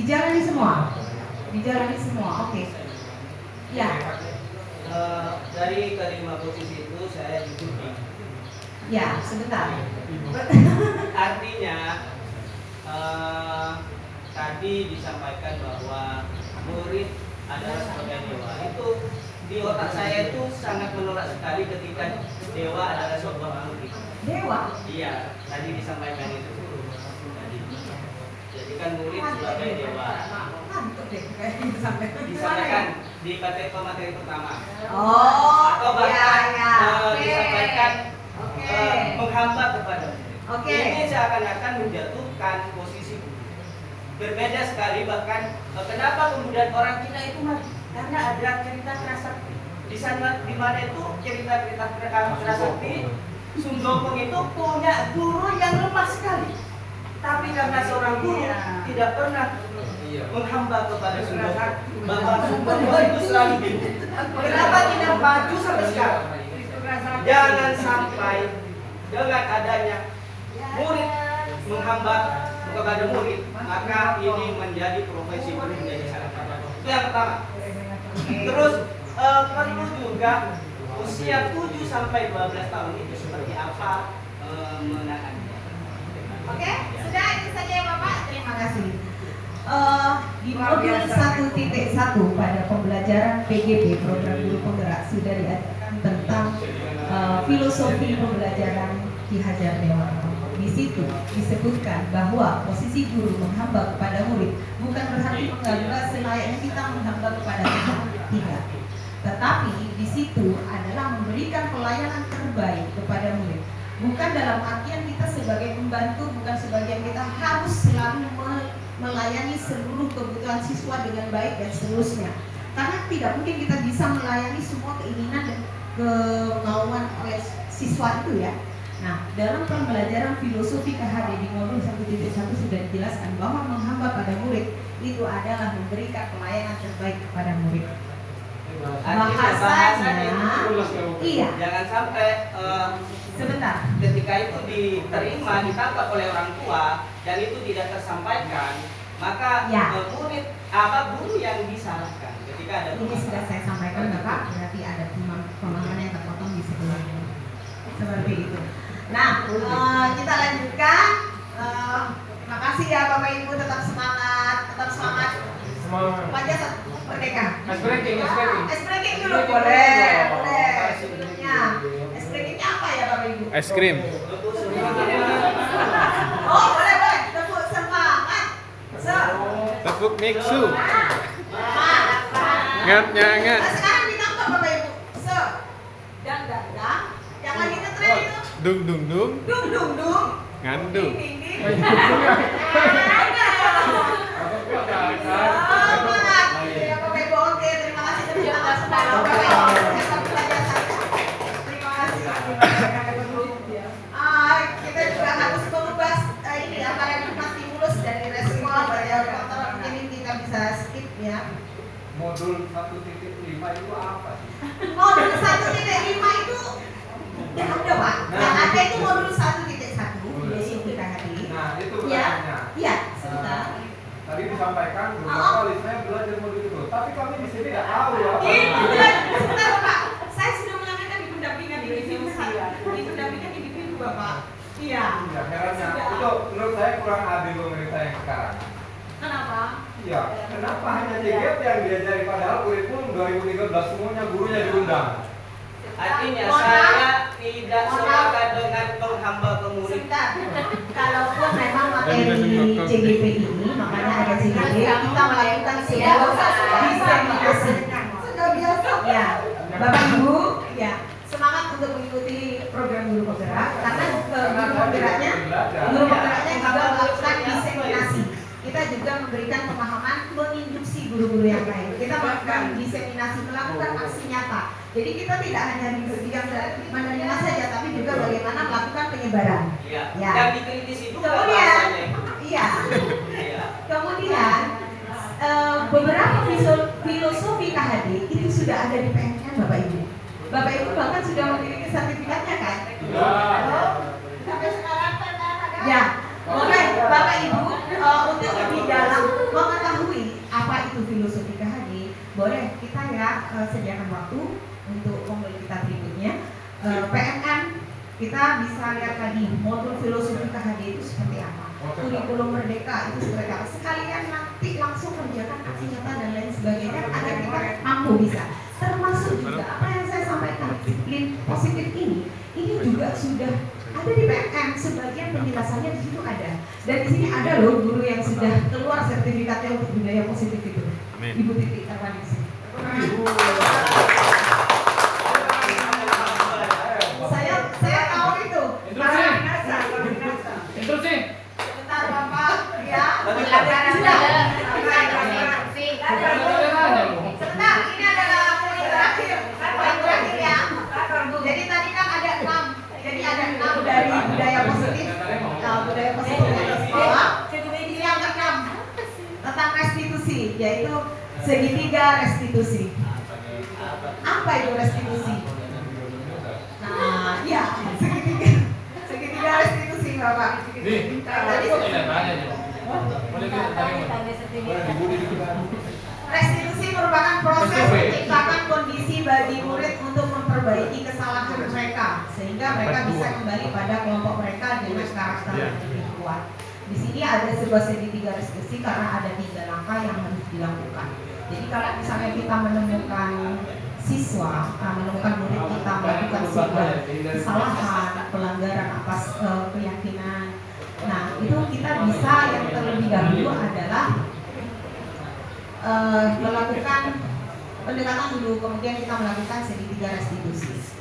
dijalani semua, oke. Ya. Dari kelima posisi itu saya jujur bingung. Ya, sebentar. Artinya tadi disampaikan bahwa murid adalah sebagai dewa. Itu di otak saya itu sangat menolak sekali ketika dewa adalah sebuah murid. Dewa? Iya, tadi disampaikan itu. Jadi kan murid sebagai dewa. Disampaikan di materi pertama. Oh, atau bahkan Oke. disampaikan Oke. menghamba kepada murid. Oke. Ini seakan-akan menjatuhkan posisi guru. Berbeda sekali, bahkan kenapa kemudian orang Cina itu mati? Karena ada cerita kerasakti. Di sana di mana itu cerita kerasakti, Sun Gokong itu punya guru yang lemah sekali. Tapi karena seorang guru tidak pernah menghamba kepada Sun Gokong, bahwa Sun Gokong itu selalu bingung. Kenapa tidak maju sampai sekarang? Jangan sampai dengan adanya murid menghamba kepada murid, maka ini menjadi profesi guru menjadi sangat penting. Itu yang pertama. Terus perlu juga usia 7 sampai 12 tahun itu seperti apa menangannya. Oke, sudah itu saja ya Bapak. Terima kasih. Di modul 1.1 pada pembelajaran PGP program guru penggerak sudah diajarkan tentang filosofi pembelajaran Ki Hajar Dewantara. Di situ disebutkan bahwa posisi guru menghamba kepada murid bukan berarti menghamba selayaknya kita menghamba kepada Tuhan, tidak. Tetapi di situ adalah memberikan pelayanan terbaik kepada murid. Bukan dalam artian kita sebagai pembantu, bukan sebagai kita harus selalu melayani seluruh kebutuhan siswa dengan baik dan seterusnya. Karena tidak mungkin kita bisa melayani semua keinginan dan kemauan oleh siswa itu ya. Nah, dalam pembelajaran filosofi KHD di modul 1.1 sudah dijelaskan bahwa menghamba pada murid itu adalah memberikan pelayanan terbaik kepada murid. Bahasanya, iya. Jangan sampai Sebentar. ketika itu diterima, ditangkap oleh orang tua dan itu tidak tersampaikan, maka Ya. murid guru yang disalahkan ketika ada Ini sudah saya sampaikan Bapak, berarti ada pemahaman yang terpotong di sebelumnya. Seperti itu. Nah, kita lanjutkan. Terima kasih ya Bapak Ibu, tetap semangat, Pancasila Merdeka. Es breaking dulu boleh. Sebelumnya, es breakingnya apa ya Bapak Ibu? Es krim. Oh boleh, tepuk semangat. Tepuk mixu. Ngat. Ngat. Nah, sekarang ditangkap Bapak Ibu. Dang. Yang lagi ngetren itu. Dung. Dung. Ngandung. Ding. Semangat. Ya Bapak Ibu, oke. Terima kasih terima kasih. Bapak Ibu, terima kasih. Kita juga harus mengubah ini ya paradigma stimulus dari respon dari kontrol. Mungkin kita bisa skip ya. Modul 1.5 itu apa sih? Modul 1.5 itu yang ada Pak. Yang ada itu modul 1.1 filosofi KHD. Nah, itu Ya, pertanyaannya. iya, sebentar. Tadi disampaikan beberapa kali saya belajar modul itu, tapi kami di sini nggak tahu ya. Sebentar Bapak, saya sudah menyampaikan di pendampingan di review di pendampingan di review Bapak. Iya. Ya, herannya itu menurut saya kurang adil pemerintah yang sekarang. Kenapa? Iya, kenapa hanya CGP yang diajari padahal kurikulum 2013 semuanya gurunya diundang? Artinya Mohon saya maaf. tidak Mohon sepakat dengan penghamba kemurid. Sebentar. Kalaupun memang materi CGP ini, makanya ada CGP, kita melakukan sebuah diseminasi. Sudah biasa. Ya, Bapak Ibu, ya semangat untuk mengikuti program guru penggerak karena guru penggeraknya juga melakukan diseminasi. Kita juga memberikan pemahaman, menginduksi guru-guru yang lain. Kita melakukan diseminasi, melakukan aksi nyata. Jadi kita tidak hanya diam menerima saja, tapi juga bagaimana melakukan penyebaran. Iya. Ya. Yang dikritisi juga Kemudian, bahasanya. iya. Iya. Kemudian beberapa filosofi KHD itu sudah ada di PNN Bapak Ibu. Bapak Ibu bahkan sudah memiliki sertifikatnya kan? Oh, sampai sekarang ada. Ya. Oke, Bapak Ibu, untuk lebih dalam mengetahui apa itu filosofi KHD, boleh kita ya sediakan waktu untuk modul kita berikutnya. PNM kita bisa lihat tadi modul filosofi KHD itu seperti apa, kurikulum merdeka itu seperti apa. Sekalian nanti langsung kerjakan aksi nyata dan lain sebagainya agar kita mampu bisa. Termasuk juga apa yang saya sampaikan disiplin positif ini juga sudah ada di PNM, sebagian penjelasannya di situ ada. Dan di sini ada loh guru yang sudah keluar sertifikatnya untuk budaya positif itu. Amin. Ibu Titi Arwanisi. Saya tahu itu. Instruksi. Bentar Bapak, ya. Sebentar, ini adalah poin terakhir. Poin terakhir ya. Jadi tadi kan ada 6. Jadi ada 6 dari budaya positif. Budaya positif di sekolah. Ini yang ke-6 tentang restitusi, yaitu segitiga restitusi. Apa itu restitusi? Nah, ya, segitiga restitusi Bapak. Tadi restitusi merupakan proses menciptakan kondisi bagi murid untuk memperbaiki kesalahan mereka sehingga mereka bisa kembali pada kelompok mereka dengan karakter yang lebih kuat. Di sini ada sebuah segitiga restitusi karena ada 3 langkah yang harus dilakukan. Jadi kalau misalnya kita menemukan siswa, menemukan murid kita melakukan sebuah kesalahan, pelanggaran atas keyakinan, nah itu kita bisa yang terlebih dahulu adalah melakukan pendekatan dulu, kemudian kita melakukan segitiga restitusi.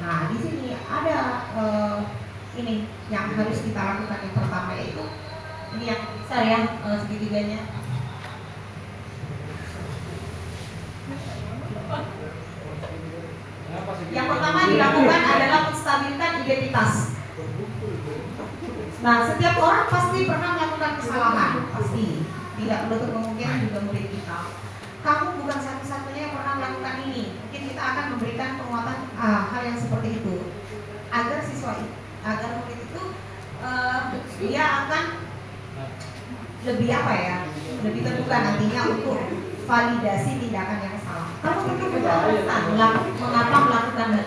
Nah di sini ada ini yang harus kita lakukan. Yang pertama yaitu ini yang besar ya, segitiganya. Yang pertama dilakukan adalah menstabilkan identitas. Nah, setiap orang pasti pernah melakukan kesalahan, pasti. Tidak menutup kemungkinan juga murid kita. Kamu bukan satu-satunya yang pernah melakukan ini. Mungkin kita akan memberikan penguatan hal yang seperti itu, agar murid itu dia akan lebih lebih terbuka nantinya untuk validasi tindakan yang salah. Kamu tentu punya alasan mengapa melakukan hal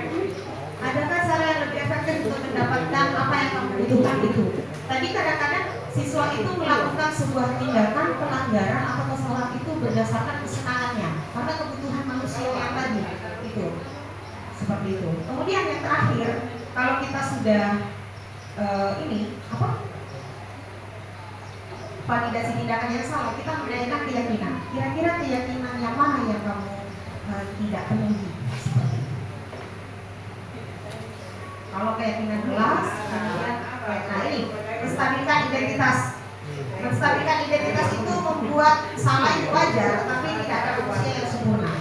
itu. Adakah cara yang lebih efektif untuk mendapatkan apa yang kamu butuhkan itu? Tadi kadang-kadang siswa itu melakukan sebuah tindakan pelanggaran atau kesalahan itu berdasarkan kesenangannya karena kebutuhan manusia yang tadi itu seperti itu. Kemudian yang terakhir, kalau kita sudah validasi tindakan yang salah, kita menanyakan keyakinan. Kira-kira keyakinan yang mana yang kamu tidak penuhi? Kalau keyakinan jelas, kemudian ini menstabilkan identitas. Menstabilkan identitas itu membuat salah itu wajar, tapi tidak ada manusia yang sempurna.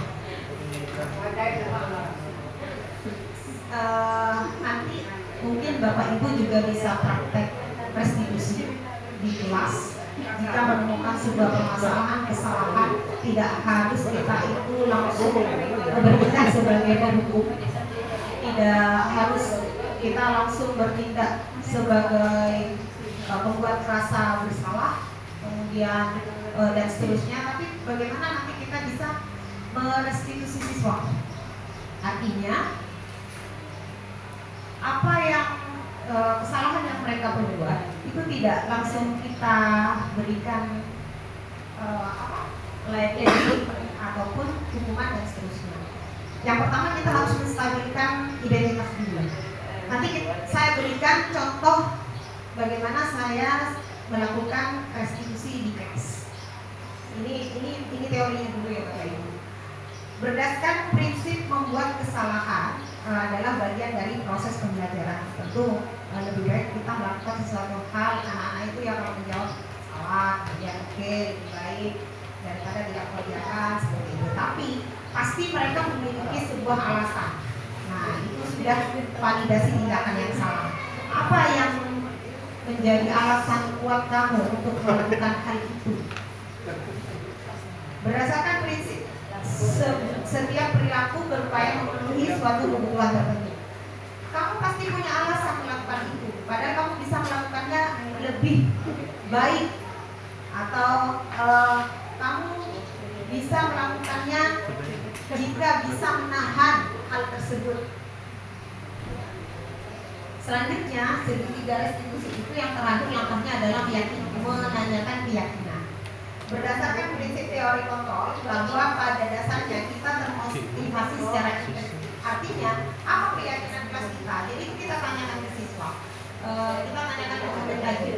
Nanti mungkin Bapak Ibu juga bisa praktek restitusi di kelas. jika menemukan sebuah permasalahan, kesalahan, tidak harus kita itu langsung bertindak sebagai penghukum, tidak harus kita langsung bertindak sebagai pembuat rasa bersalah, kemudian dan seterusnya. Tapi bagaimana nanti kita bisa merestitusi siswa? Artinya apa yang kesalahan yang mereka perbuat itu tidak langsung kita berikan liability ataupun hukuman dan seterusnya. Yang pertama kita harus menstabilkan identitas dulu. Nanti saya berikan contoh bagaimana saya melakukan restitusi di kelas. Ini teorinya dulu ya Bapak Ibu. Berdasarkan prinsip membuat kesalahan adalah bagian dari proses pembelajaran. Tentu lebih baik kita melakukan sesuatu hal, anak-anak itu yang kalau menjawab salah, ya oke, lebih baik daripada tidak mengerjakan seperti itu. Tapi pasti mereka memiliki sebuah alasan. Nah itu sudah validasi tindakan yang salah. Apa yang menjadi alasan kuat kamu untuk melakukan hal itu? Berdasarkan prinsip setiap perilaku berupaya memenuhi suatu kebutuhan tertentu. Kamu pasti punya alasan melakukan itu, padahal kamu bisa melakukannya lebih baik, atau kamu bisa melakukannya jika bisa menahan hal tersebut. Selanjutnya, segitiga restitusi itu yang terakhir langkahnya adalah menanyakan keyakinan. Berdasarkan prinsip teori kontrol bahwa pada dasarnya kita termotivasi secara intens. Artinya apa keyakinan kelas kita? Jadi kita tanyakan ke siswa, kita tanyakan ke mendagri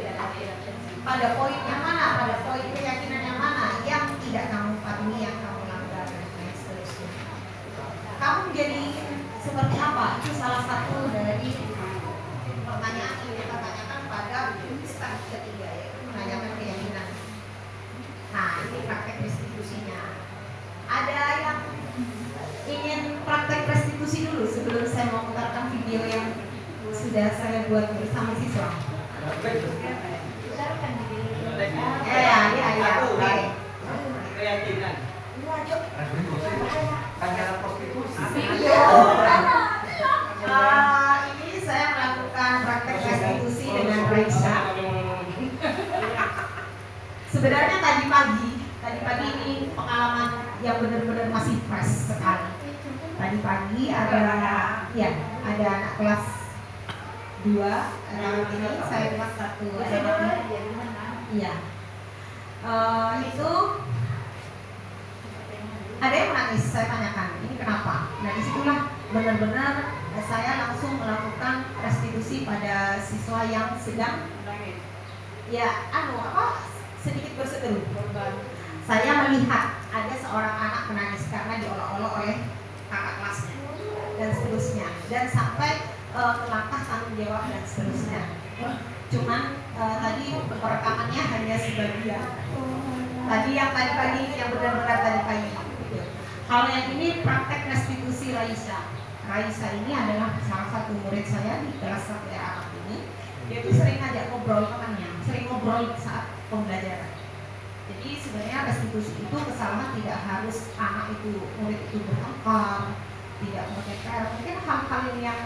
pada poin yang mana, pada poin keyakinan yang mana yang tidak kamu patuhi, yang kamu langgar dan seterusnya. Kamu menjadi seperti apa? Itu salah satu dari pertanyaan yang kita tanyakan pada step ketiga, yaitu menanyakan keyakinan. Nah, ini praktek restitusinya. Ada yang ingin praktek restitusi dulu sebelum saya mau putarkan video yang sudah saya buat bersama siswa? Ya. Baik. Keyakinan. Ini saya melakukan praktek restitusi dengan Raisa. Sebenarnya tadi pagi ini pengalaman yang benar-benar masih fresh sekali. Tadi pagi ada anak kelas 2, ini saya kelas 1 Iya. Itu ada yang menangis, saya tanyakan, ini kenapa? Nah disitulah benar-benar saya langsung melakukan restitusi pada siswa yang sedang sedikit berseteru. Saya melihat ada seorang anak menangis karena diolok-olok oleh kakak kelasnya dan seterusnya, dan sampai ke langkah tanggung jawab dan seterusnya. Cuman tadi perekamannya hanya sebagian. Tadi yang tadi pagi, yang benar-benar tadi pagi. Kalau yang ini praktek restitusi Raisa. Raisa ini adalah salah satu murid saya di kelas 1 Arab ini. Dia tuh sering ngajak ngobrol temannya, sering ngobrol saat pembelajaran. Jadi sebenarnya restitusi itu kesalahan tidak harus anak itu, murid itu bertengkar, tidak mengeker. Mungkin hal-hal yang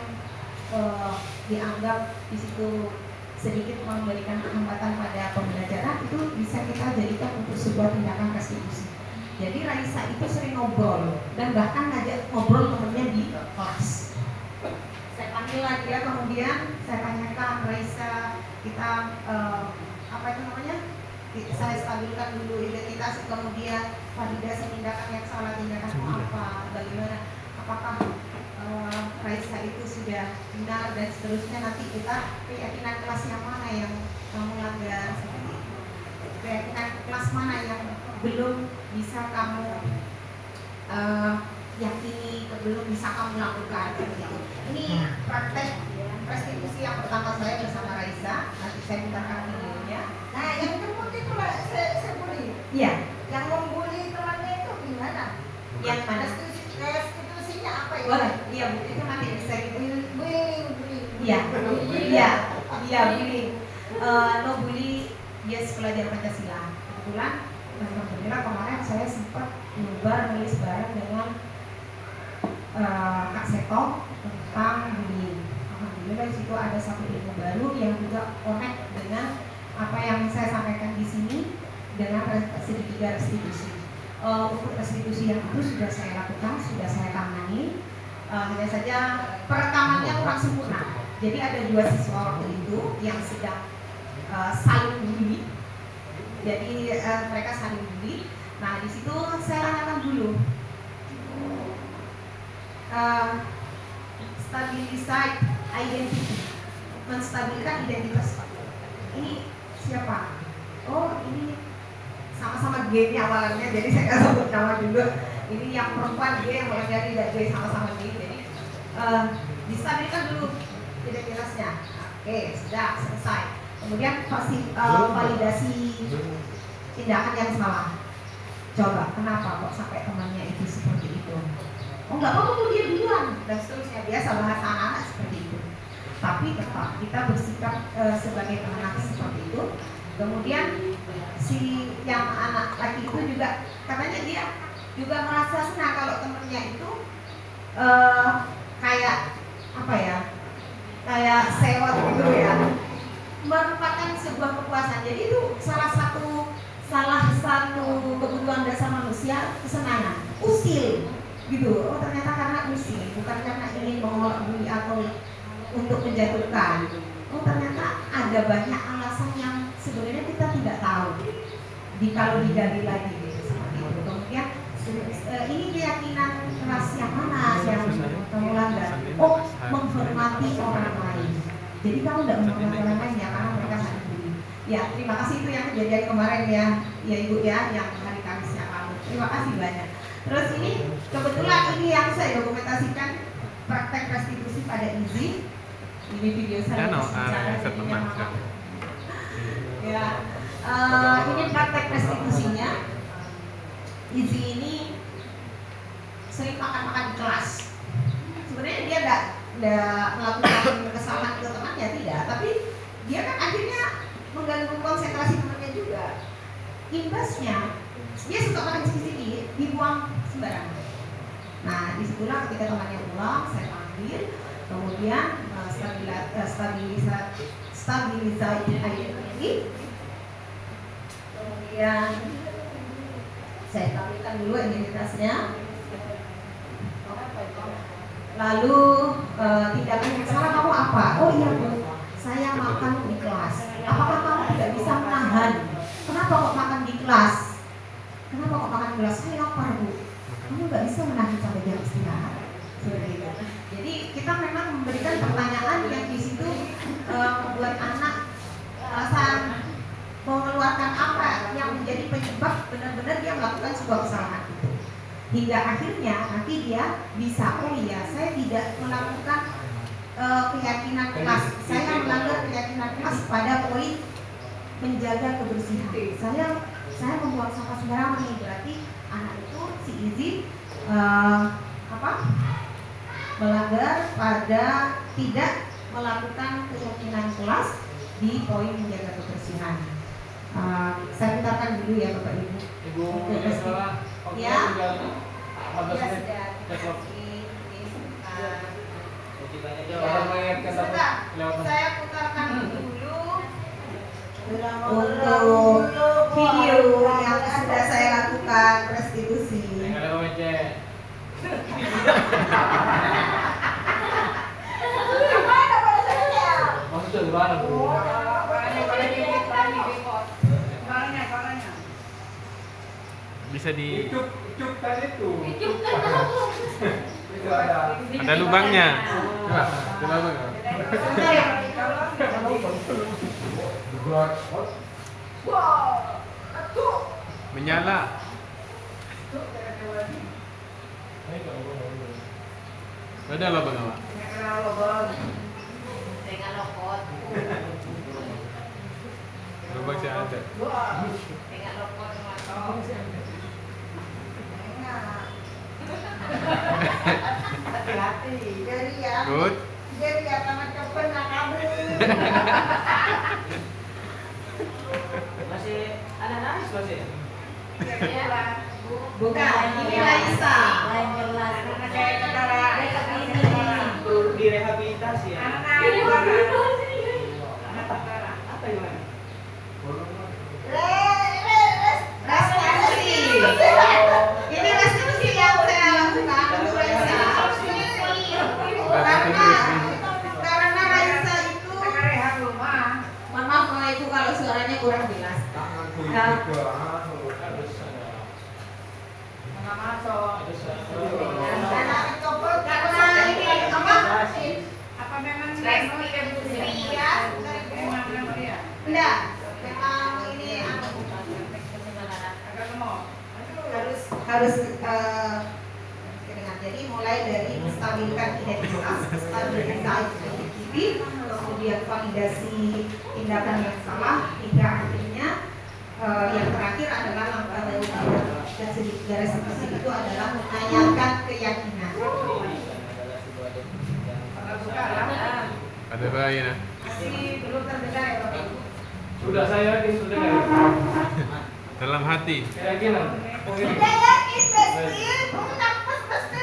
dianggap di situ sedikit memberikan hambatan pada pembelajaran itu bisa kita jadikan untuk sebuah tindakan restitusi. Jadi Raisa itu sering ngobrol dan bahkan ngajak ngobrol temennya di kelas. Saya panggil lagi ya, kemudian saya tanyakan Raisa, kita saya stabilkan dulu identitas, kemudian validasi tindakan yang salah, tindakan apa, bagaimana, apakah Raisa itu sudah benar dan seterusnya. Nanti kita keyakinan kelas yang mana yang kamu langgar, seperti itu. Keyakinan kelas mana yang belum bisa kamu yakini, belum bisa kamu lakukan, seperti itu. Ini praktek restitusi yang pertama saya bersama Raisa. Nanti saya putarkan videonya. Nah, yang jemput itu lah saya bully. Iya. Yang membuli temannya itu gimana? Yang mana? Restitusinya apa ya? Boleh. Iya, Bu. Itu nanti bisa gitu. Bullying. Iya, bullying. No bully Yes, pelajaran Pancasila. Kebetulan alhamdulillah kemarin saya sempat nulis bareng dengan Kak Seto tentang bullying. Alhamdulillah di situ ada satu ilmu baru yang juga connect dengan apa yang saya sampaikan di sini dengan segitiga restitusi. Untuk restitusi yang itu sudah saya lakukan, sudah saya tangani. Hanya saja perekamannya kurang sempurna. Jadi ada 2 siswa waktu itu yang sedang saling bully. Jadi mereka saling bully. Nah di situ saya tanyakan dulu. Stabilize identity, menstabilkan identitas. Ini siapa? Oh ini sama-sama G nya awalnya, jadi saya nggak sebut nama dulu. Ini yang perempuan G, yang laki-laki G, sama-sama G. Jadi distabilkan dulu identitasnya. Oke, sudah selesai. Kemudian validasi tindakan yang salah. Coba kenapa kok sampai temannya itu seperti itu? Oh nggak apa-apa dia duluan dan seterusnya, biasa bahasa anak-anak seperti itu. Tapi tetap kita bersikap sebagai anak seperti itu. Kemudian si yang anak laki itu juga katanya dia juga merasa senang kalau temennya itu kayak apa ya, kayak sewot gitu ya, merupakan sebuah kepuasan. Jadi itu salah satu kebutuhan dasar manusia, kesenangan, usil gitu. Oh ternyata karena usil, bukan karena ingin mengolok-olok atau untuk menjatuhkan. Oh ternyata ada banyak alasan yang sebenarnya kita tidak tahu. Kalau digali lagi gitu seperti itu. Kemudian ini keyakinan keras yang mana yang kamu langgar? Oh menghormati orang lain. Jadi kamu tidak menghormati orang lain ya karena mereka saling bully. Ya terima kasih, itu yang kejadian kemarin ya Ibu ya, yang hari Kamisnya kamu. Terima kasih banyak. Terus ini kebetulan ini yang saya dokumentasikan praktek restitusi pada Izzy. Ini video saya bicara ya. Ini praktek restitusinya. Izzy ini sering makan-makan di kelas. Sebenarnya dia tidak melakukan kesalahan ke temannya, tidak, tapi dia kan akhirnya mengganggu konsentrasi temannya juga. Imbasnya dia suka makan sedikit, dibuang sembarangan. Nah disitulah ketika temannya pulang, saya panggil, kemudian stabilisasi identity. Kemudian saya tampilkan dulu identitasnya. Lalu tindakan yang salah kamu apa? Oh iya Bu, saya makan di kelas. Apakah kamu tidak bisa menahan? Kenapa kok makan di kelas? Kenapa kok makan di kelas? Saya lapar Bu. Kamu nggak bisa menahan sampai jam istirahat. Seperti itu. Jadi kita memang memberikan pertanyaan yang di situ membuat anak merasa mengeluarkan apa yang menjadi penyebab benar-benar dia melakukan sebuah kesalahan itu. Hingga akhirnya nanti dia bisa, oh iya saya tidak melakukan keyakinan kelas, saya melanggar keyakinan kelas pada poin menjaga kebersihan. Saya membuang sampah sembarangan nih, berarti anak itu si Izzy melanggar pada tidak melakukan keyakinan kelas di poin menjaga kebersihan. Saya putarkan dulu ya Bapak Ibu. Ya. Ya sudah. Saya putarkan dulu untuk video yang sudah saya lakukan restitusi. Bisa di Icuk tadi tuh. ada lubangnya. Coba Bang. Menyala. Ada lubang apa? Lubang sih ada. Hati-hati, Good. jadi ya karena kebenaran kabur. masih. Bukan, ini Raisa. Direhabilitasi ya. Apa gimana? Restitusi. Ini restitusi yang saya lakukan untuk Raisa. Karena Raisa itu, mohon maaf kalau Ibu kalau suaranya kurang jelas. Karena ini apa memang restitusi ya? Enggak, memang ini harus jadi mulai dari menstabilkan identitas, stabilitas identity, kemudian validasi tindakan yang salah, hingga akhirnya yang terakhir adalah langkah dan sedikit restitusi itu adalah menanyakan keyakinan. Ada bayi nah. Masih belum terdengar ya Bapak Ibu? Sudah saya yakin sudah. Dalam hati. Keyakinan. Sudah yakin pasti, bukan pasti.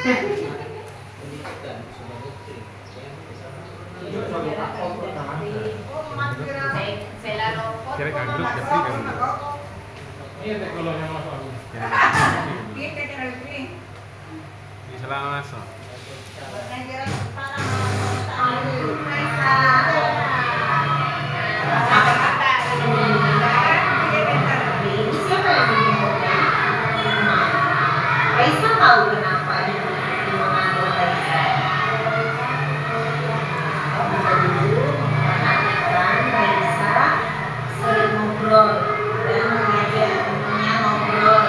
Kira kagrut ya free kan. Iya teknologi yang masuk aku. Di selama masuk. Raisa tahu kenapa ibu mengambil Raisa? Karena Raisa sering ngobrol dan mengajak temannya ngobrol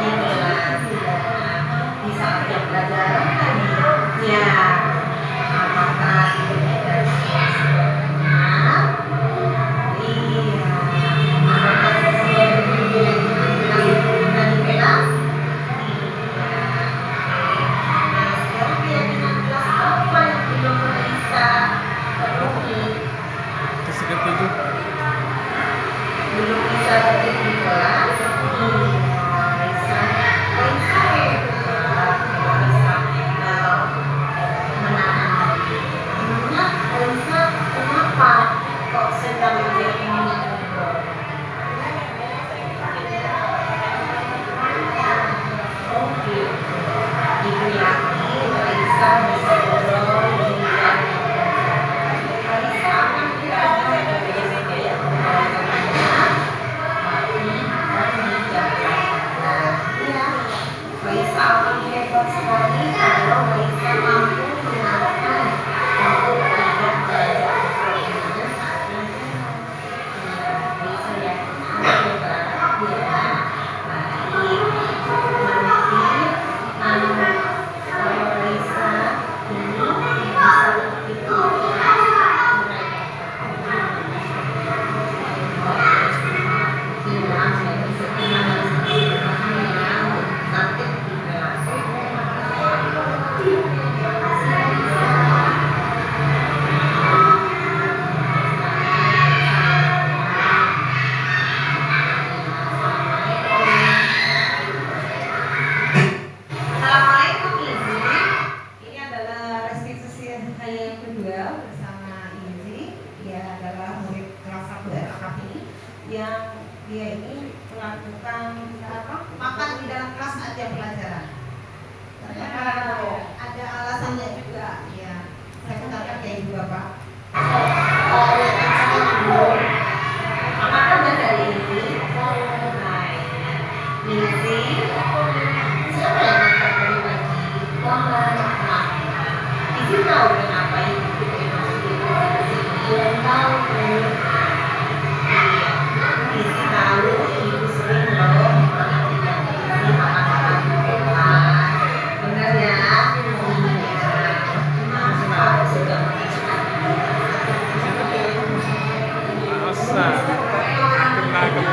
di kelas di saat jam pelajaran ya apakah itu benar iya apakah sesuai dengan di kelas. Sekarang keyakinan kelas apa yang belum bisa terpenuhi? Kesekat itu. Belum bisa berada di kelas. Raisa menahan diri. Memangnya Raisa kenapa kok sedang menjadi ngobrol? Oke, ibu yakin Raisa bisa ngobrol hingga Raisa akan belajar gaya-gaya pembelajarannya, tapi jangan ya, Raisa akan hebat sekali kalau Raisa mampu mengalahkan untuk belajar programnya saat ini. Raisa yakin akan berharap dia baik. Nanti kalau Raisa ini bisa begitu hilang dari sekian yang nanti di kelas. Assalamualaikum Izi. Ini adalah restitusi saya yang kedua bersama Izi. Dia adalah murid kelas 1 RKP yang dia ini melakukan makan di dalam kelas saat jam pelajaran. Ternyata ada alasannya juga. Ya, saya katakan kayak ibu bapak. Apa kabar hari ini? Hai, Izi. Siapa yang masak tadi pagi? Mama. Izi tahu kenapa ibu kita masukin ke sini? Tahu. Izi tahu ibu sering loh memperhatikan Izi makan di kelas. Benar ya? Mama sudah Masa kena kagrut.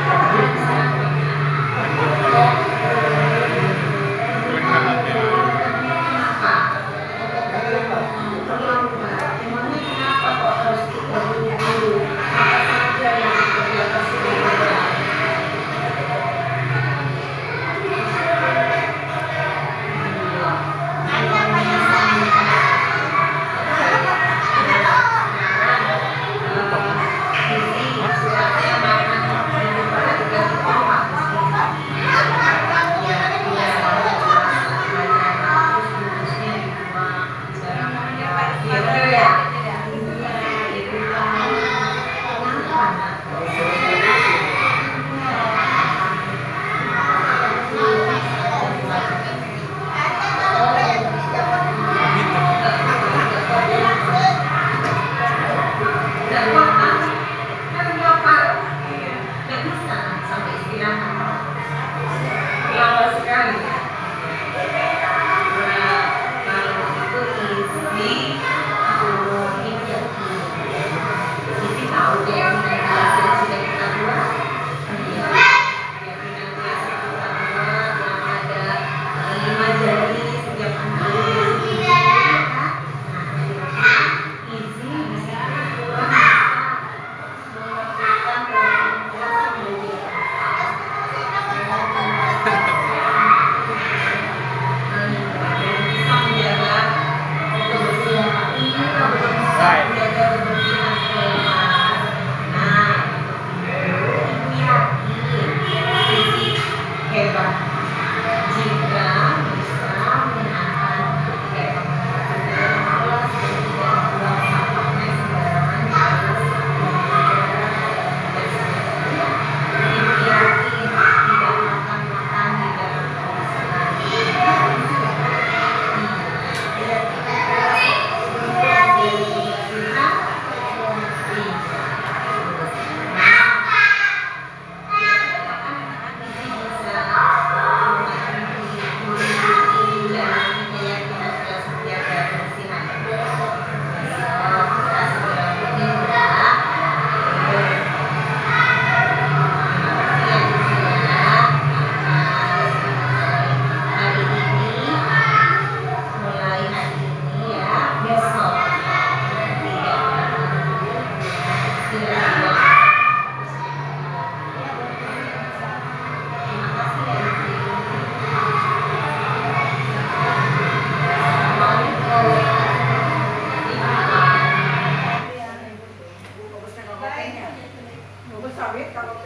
Emangnya kenapa kok harus kita buru-buru?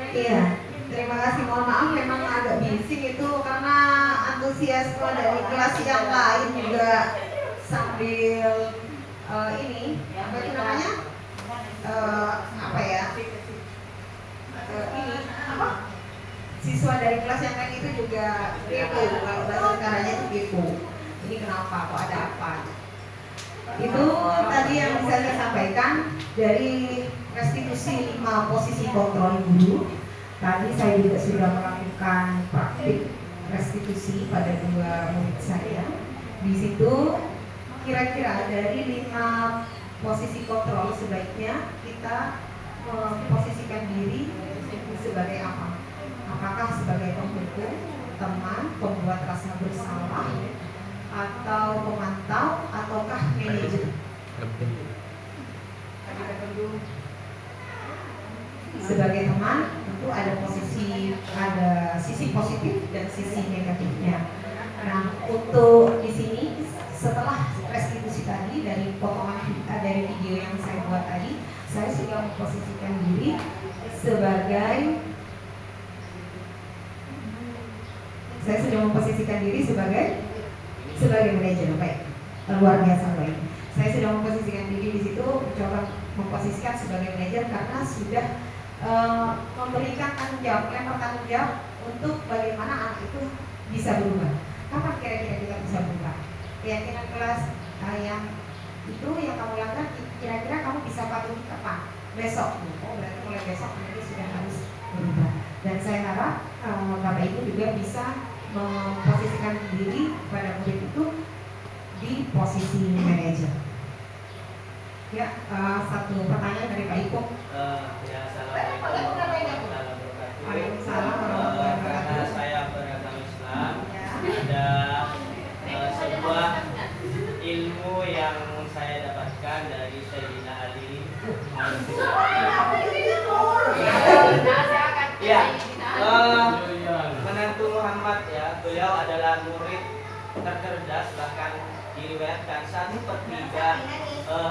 Iya, terima kasih. Mohon maaf memang agak bising itu karena antusiasme dari kelas yang lain juga sambil ini apa itu namanya apa ya ini apa siswa dari kelas yang lain itu juga kepo, kalau bahasa sekarangnya itu kepo. Ini kenapa? Kok ada apa? Itu tadi yang bisa saya sampaikan dari restitusi 5 posisi kontrol guru. Tadi saya juga sudah melakukan praktik restitusi pada 2 murid saya. Di situ kira-kira dari 5 posisi kontrol sebaiknya kita memposisikan diri sebagai apa? Apakah sebagai pembentuk, teman, pembuat rasa bersalah, atau pemantau, ataukah manajer? Sebagai teman tentu ada sisi positif dan sisi negatifnya. Nah, untuk di sini setelah restitusi tadi dari potongan dari video yang saya buat tadi, saya sudah memposisikan diri sebagai manajer. Baik, luar biasa baik. Saya sudah memposisikan diri di situ, coba memposisikan sebagai manajer karena sudah memberikan tanggung jawab, tanggung jawab untuk bagaimana anak itu bisa berubah. Kapan kira-kira kita bisa berubah? Keyakinan kelas yang itu yang kamu lakukan, kira-kira kamu bisa patuhi kapan? Besok. Oh, berarti mulai besok nanti sudah harus berubah. Dan saya harap Bapak Ibu juga bisa memposisikan diri pada murid itu di posisi manajer. Ya, satu pertanyaan dari Pak Ipung. Ya, assalamualaikum warahmatullahi wabarakatuh. Waalaikumsalam warahmatullahi wabarakatuh. Karena saya beragama Islam, Ya. ada sebuah ilmu yang saya dapatkan dari Sayyidina Ali. Ya, menantu Muhammad ya, beliau adalah murid tercerdas, bahkan diriwayatkan 1/3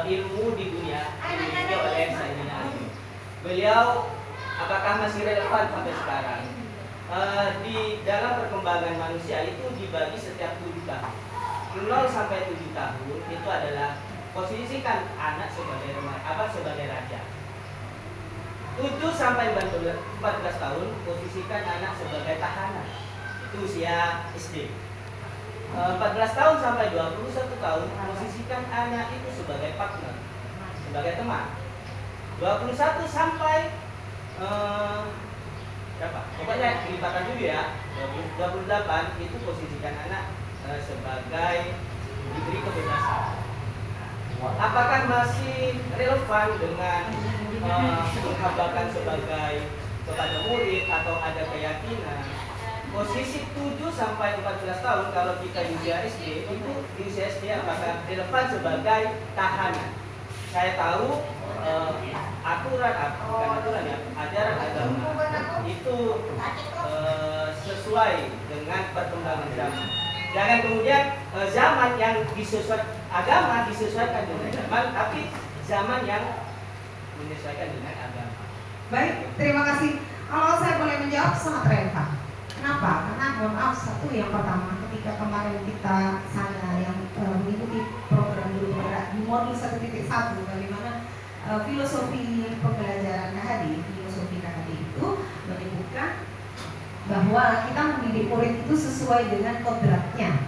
ilmu di dunia dimiliki oleh Sayyidina Ali. Beliau apakah masih relevan sampai sekarang? Di dalam perkembangan manusia itu dibagi setiap 7 tahun. 0 sampai 7 tahun itu adalah posisikan anak sebagai raja. 7 sampai 14 tahun posisikan anak sebagai tahanan. Itu usia SD. 14 tahun sampai 21 tahun posisikan anak itu sebagai partner, sebagai teman. 21 sampai berapa? Pokoknya dilibatkan dulu ya. 28 itu posisikan anak sebagai diberi kebebasan. Apakah masih relevan dengan menghabakan sebagai kepada murid atau ada keyakinan? Posisi 7 sampai 14 tahun kalau kita di usia SD itu di usia SD apakah relevan sebagai tahanan? Saya tahu bukan aturan ya, ajaran agama itu sesuai dengan perkembangan zaman. Jangan kemudian zaman yang agama disesuaikan dengan zaman, tapi zaman yang menyesuaikan dengan agama. Baik, terima kasih. Kalau saya boleh menjawab sangat relevan. Kenapa? Karena mohon maaf, satu yang pertama ketika kemarin kita sana yang mengikuti program guru penggerak di modul 1.1 bagaimana filosofi pembelajaran KHD, filosofi KHD itu menyebutkan bahwa kita mendidik murid itu sesuai dengan kodratnya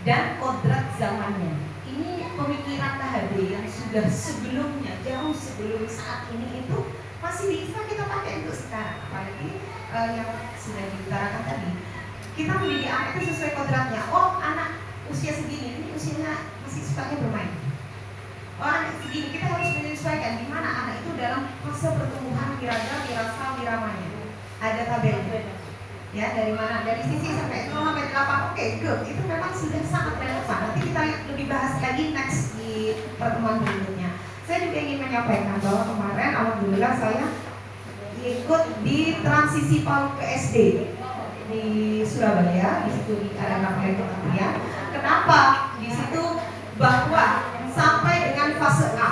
dan kodrat zamannya. Ini pemikiran KHD yang sudah sebelumnya, jauh sebelum saat ini itu masih bisa kita pakai untuk sekarang. Apalagi yang sudah diutarakan tadi, kita mendidik anak itu sesuai kodratnya. Oh, anak usia segini, ini usianya masih sukanya bermain. Oh, anak segini, kita harus menyesuaikan di mana anak itu dalam fase pertumbuhan wiraga, wirasa, wiramanya. Ada tabelnya. Ya, dari mana? Dari sisi sampai 0 sampai 8. Oke, good. Itu memang sudah sangat relevan. Nanti kita lebih bahas lagi next di pertemuan berikutnya. Saya juga ingin menyampaikan bahwa kemarin alhamdulillah saya ikut di transisi PAUD ke SD di Surabaya. Di situ ada namanya kementerian. Kenapa? Di situ bahwa sampai dengan fase A.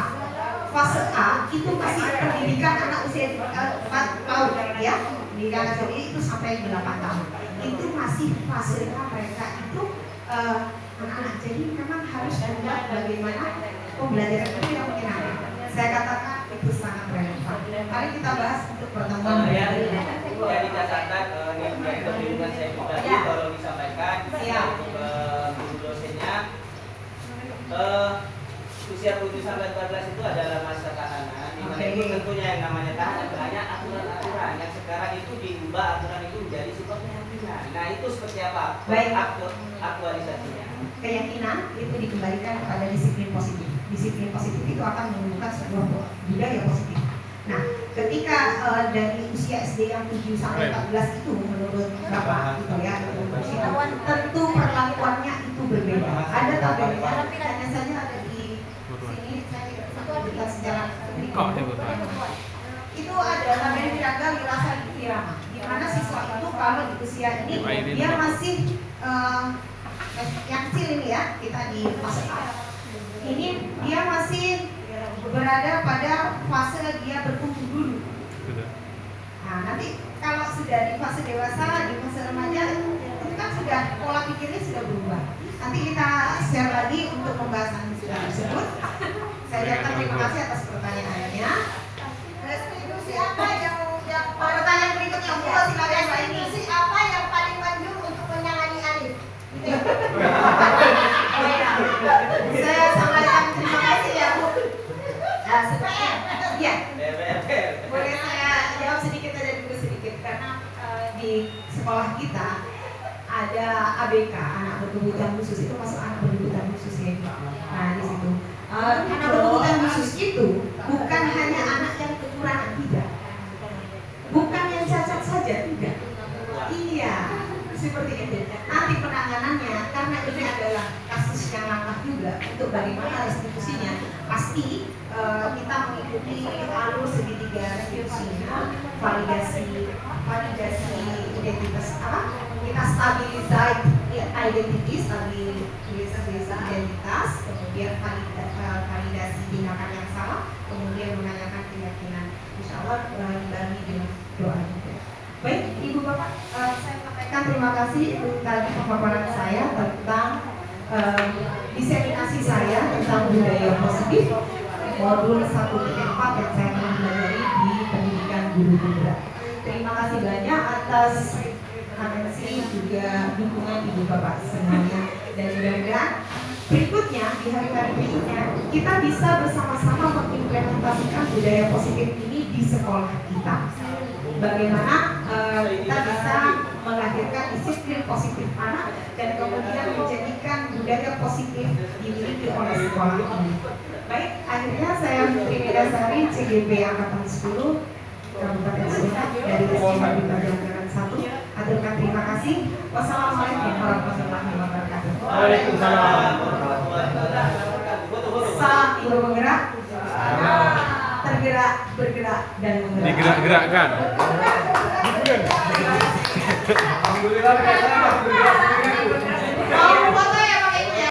Fase A itu masih pendidikan anak usia PAUD ya. Di anak itu sampai 8 tahun. Itu masih fase A mereka itu anak-anak. Jadi memang harus membuat bagaimana pembelajaran itu yang menyenangkan. Saya katakan itu sangat relevan. Mari kita bahas untuk pertemuan berikutnya. Jadi catatan ini kebingungan saya juga kalau disampaikan ke guru dosennya. Usia 7 sampai 14 itu adalah masa tahanan. Di mana itu tentunya yang namanya tahanan banyak aturan-aturan yang sekarang itu diubah aturan itu menjadi sebuah keyakinan. Nah, itu seperti apa? Baik. Aktualisasinya. Keyakinan itu dikembalikan kepada disiplin positif. Disiplin positif itu akan menunjukkan sebuah budaya positif. Nah, ketika dari usia SD yang 7 sampai 14 itu menurut Bapak gitu ya, tentu perlakuannya itu berbeda. Ada tabelnya, hanya saja ada di sini saya tidak secara itu ada tabel wiraga, wirasa, wirama. Di mana siswa itu kalau di usia ini dia masih yang kecil ini ya, kita di fase A. Ini dia masih berada pada fase dia bertumbuh dulu. Nah, nanti kalau sudah di fase dewasa, di fase remaja, itu kan sudah pola pikirnya sudah berubah. Nanti kita share lagi untuk pembahasan tersebut. Saya ucapkan terima kasih atas pertanyaannya. Restitusi apa yang Pertanyaan berikutnya, silakan Mbak ini. restitusi apa yang paling manjur untuk menangani Alif? Saya sampaikan terima kasih ya Bu. Nah, seperti ya, boleh saya jawab sedikit aja dulu sedikit karena di sekolah kita ada ABK, anak berkebutuhan khusus itu masuk anak berkebutuhan khusus ya. Nah di situ anak berkebutuhan khusus itu bukan hanya anak yang kekurangan, tidak, bukan yang cacat saja, tidak. Iya, seperti itu. Nanti penanganannya karena ini adalah kasus yang langka juga untuk bagaimana restitusinya. Pasti kita mengikuti alur segitiga restitusinya, validasi identitas apa? Kita stabilisasi identitas, kemudian validasi tindakan yang salah, kemudian menanyakan keyakinan. Insya Allah dibarengi dengan doa juga. Baik, Ibu Bapak, saya sampaikan terima kasih tadi pemaparan saya tentang diseminasi saya tentang budaya positif modul 1.4 yang saya telah pelajari di pendidikan guru penggerak. Terima kasih banyak atas atensi juga dukungan ibu bapak semuanya, dan mudah-mudahan berikutnya di hari-hari berikutnya kita bisa bersama-sama mengimplementasikan budaya positif ini di sekolah kita. Bagaimana kita bisa melahirkan disiplin positif anak dan kemudian menjadikan budaya positif dimiliki oleh sekolah ini. Baik, akhirnya saya Putri Medasari CGB Angkatan 10 Kabupaten Sumbar dari SMA di Pelajaran 1. Aturkan terima kasih. Wassalamualaikum warahmatullahi wabarakatuh. Waalaikumsalam warahmatullahi wabarakatuh. Salam ibu penggerak. Tergerak, bergerak, dan menggerak. Digerak-gerakkan. Alhamdulillah.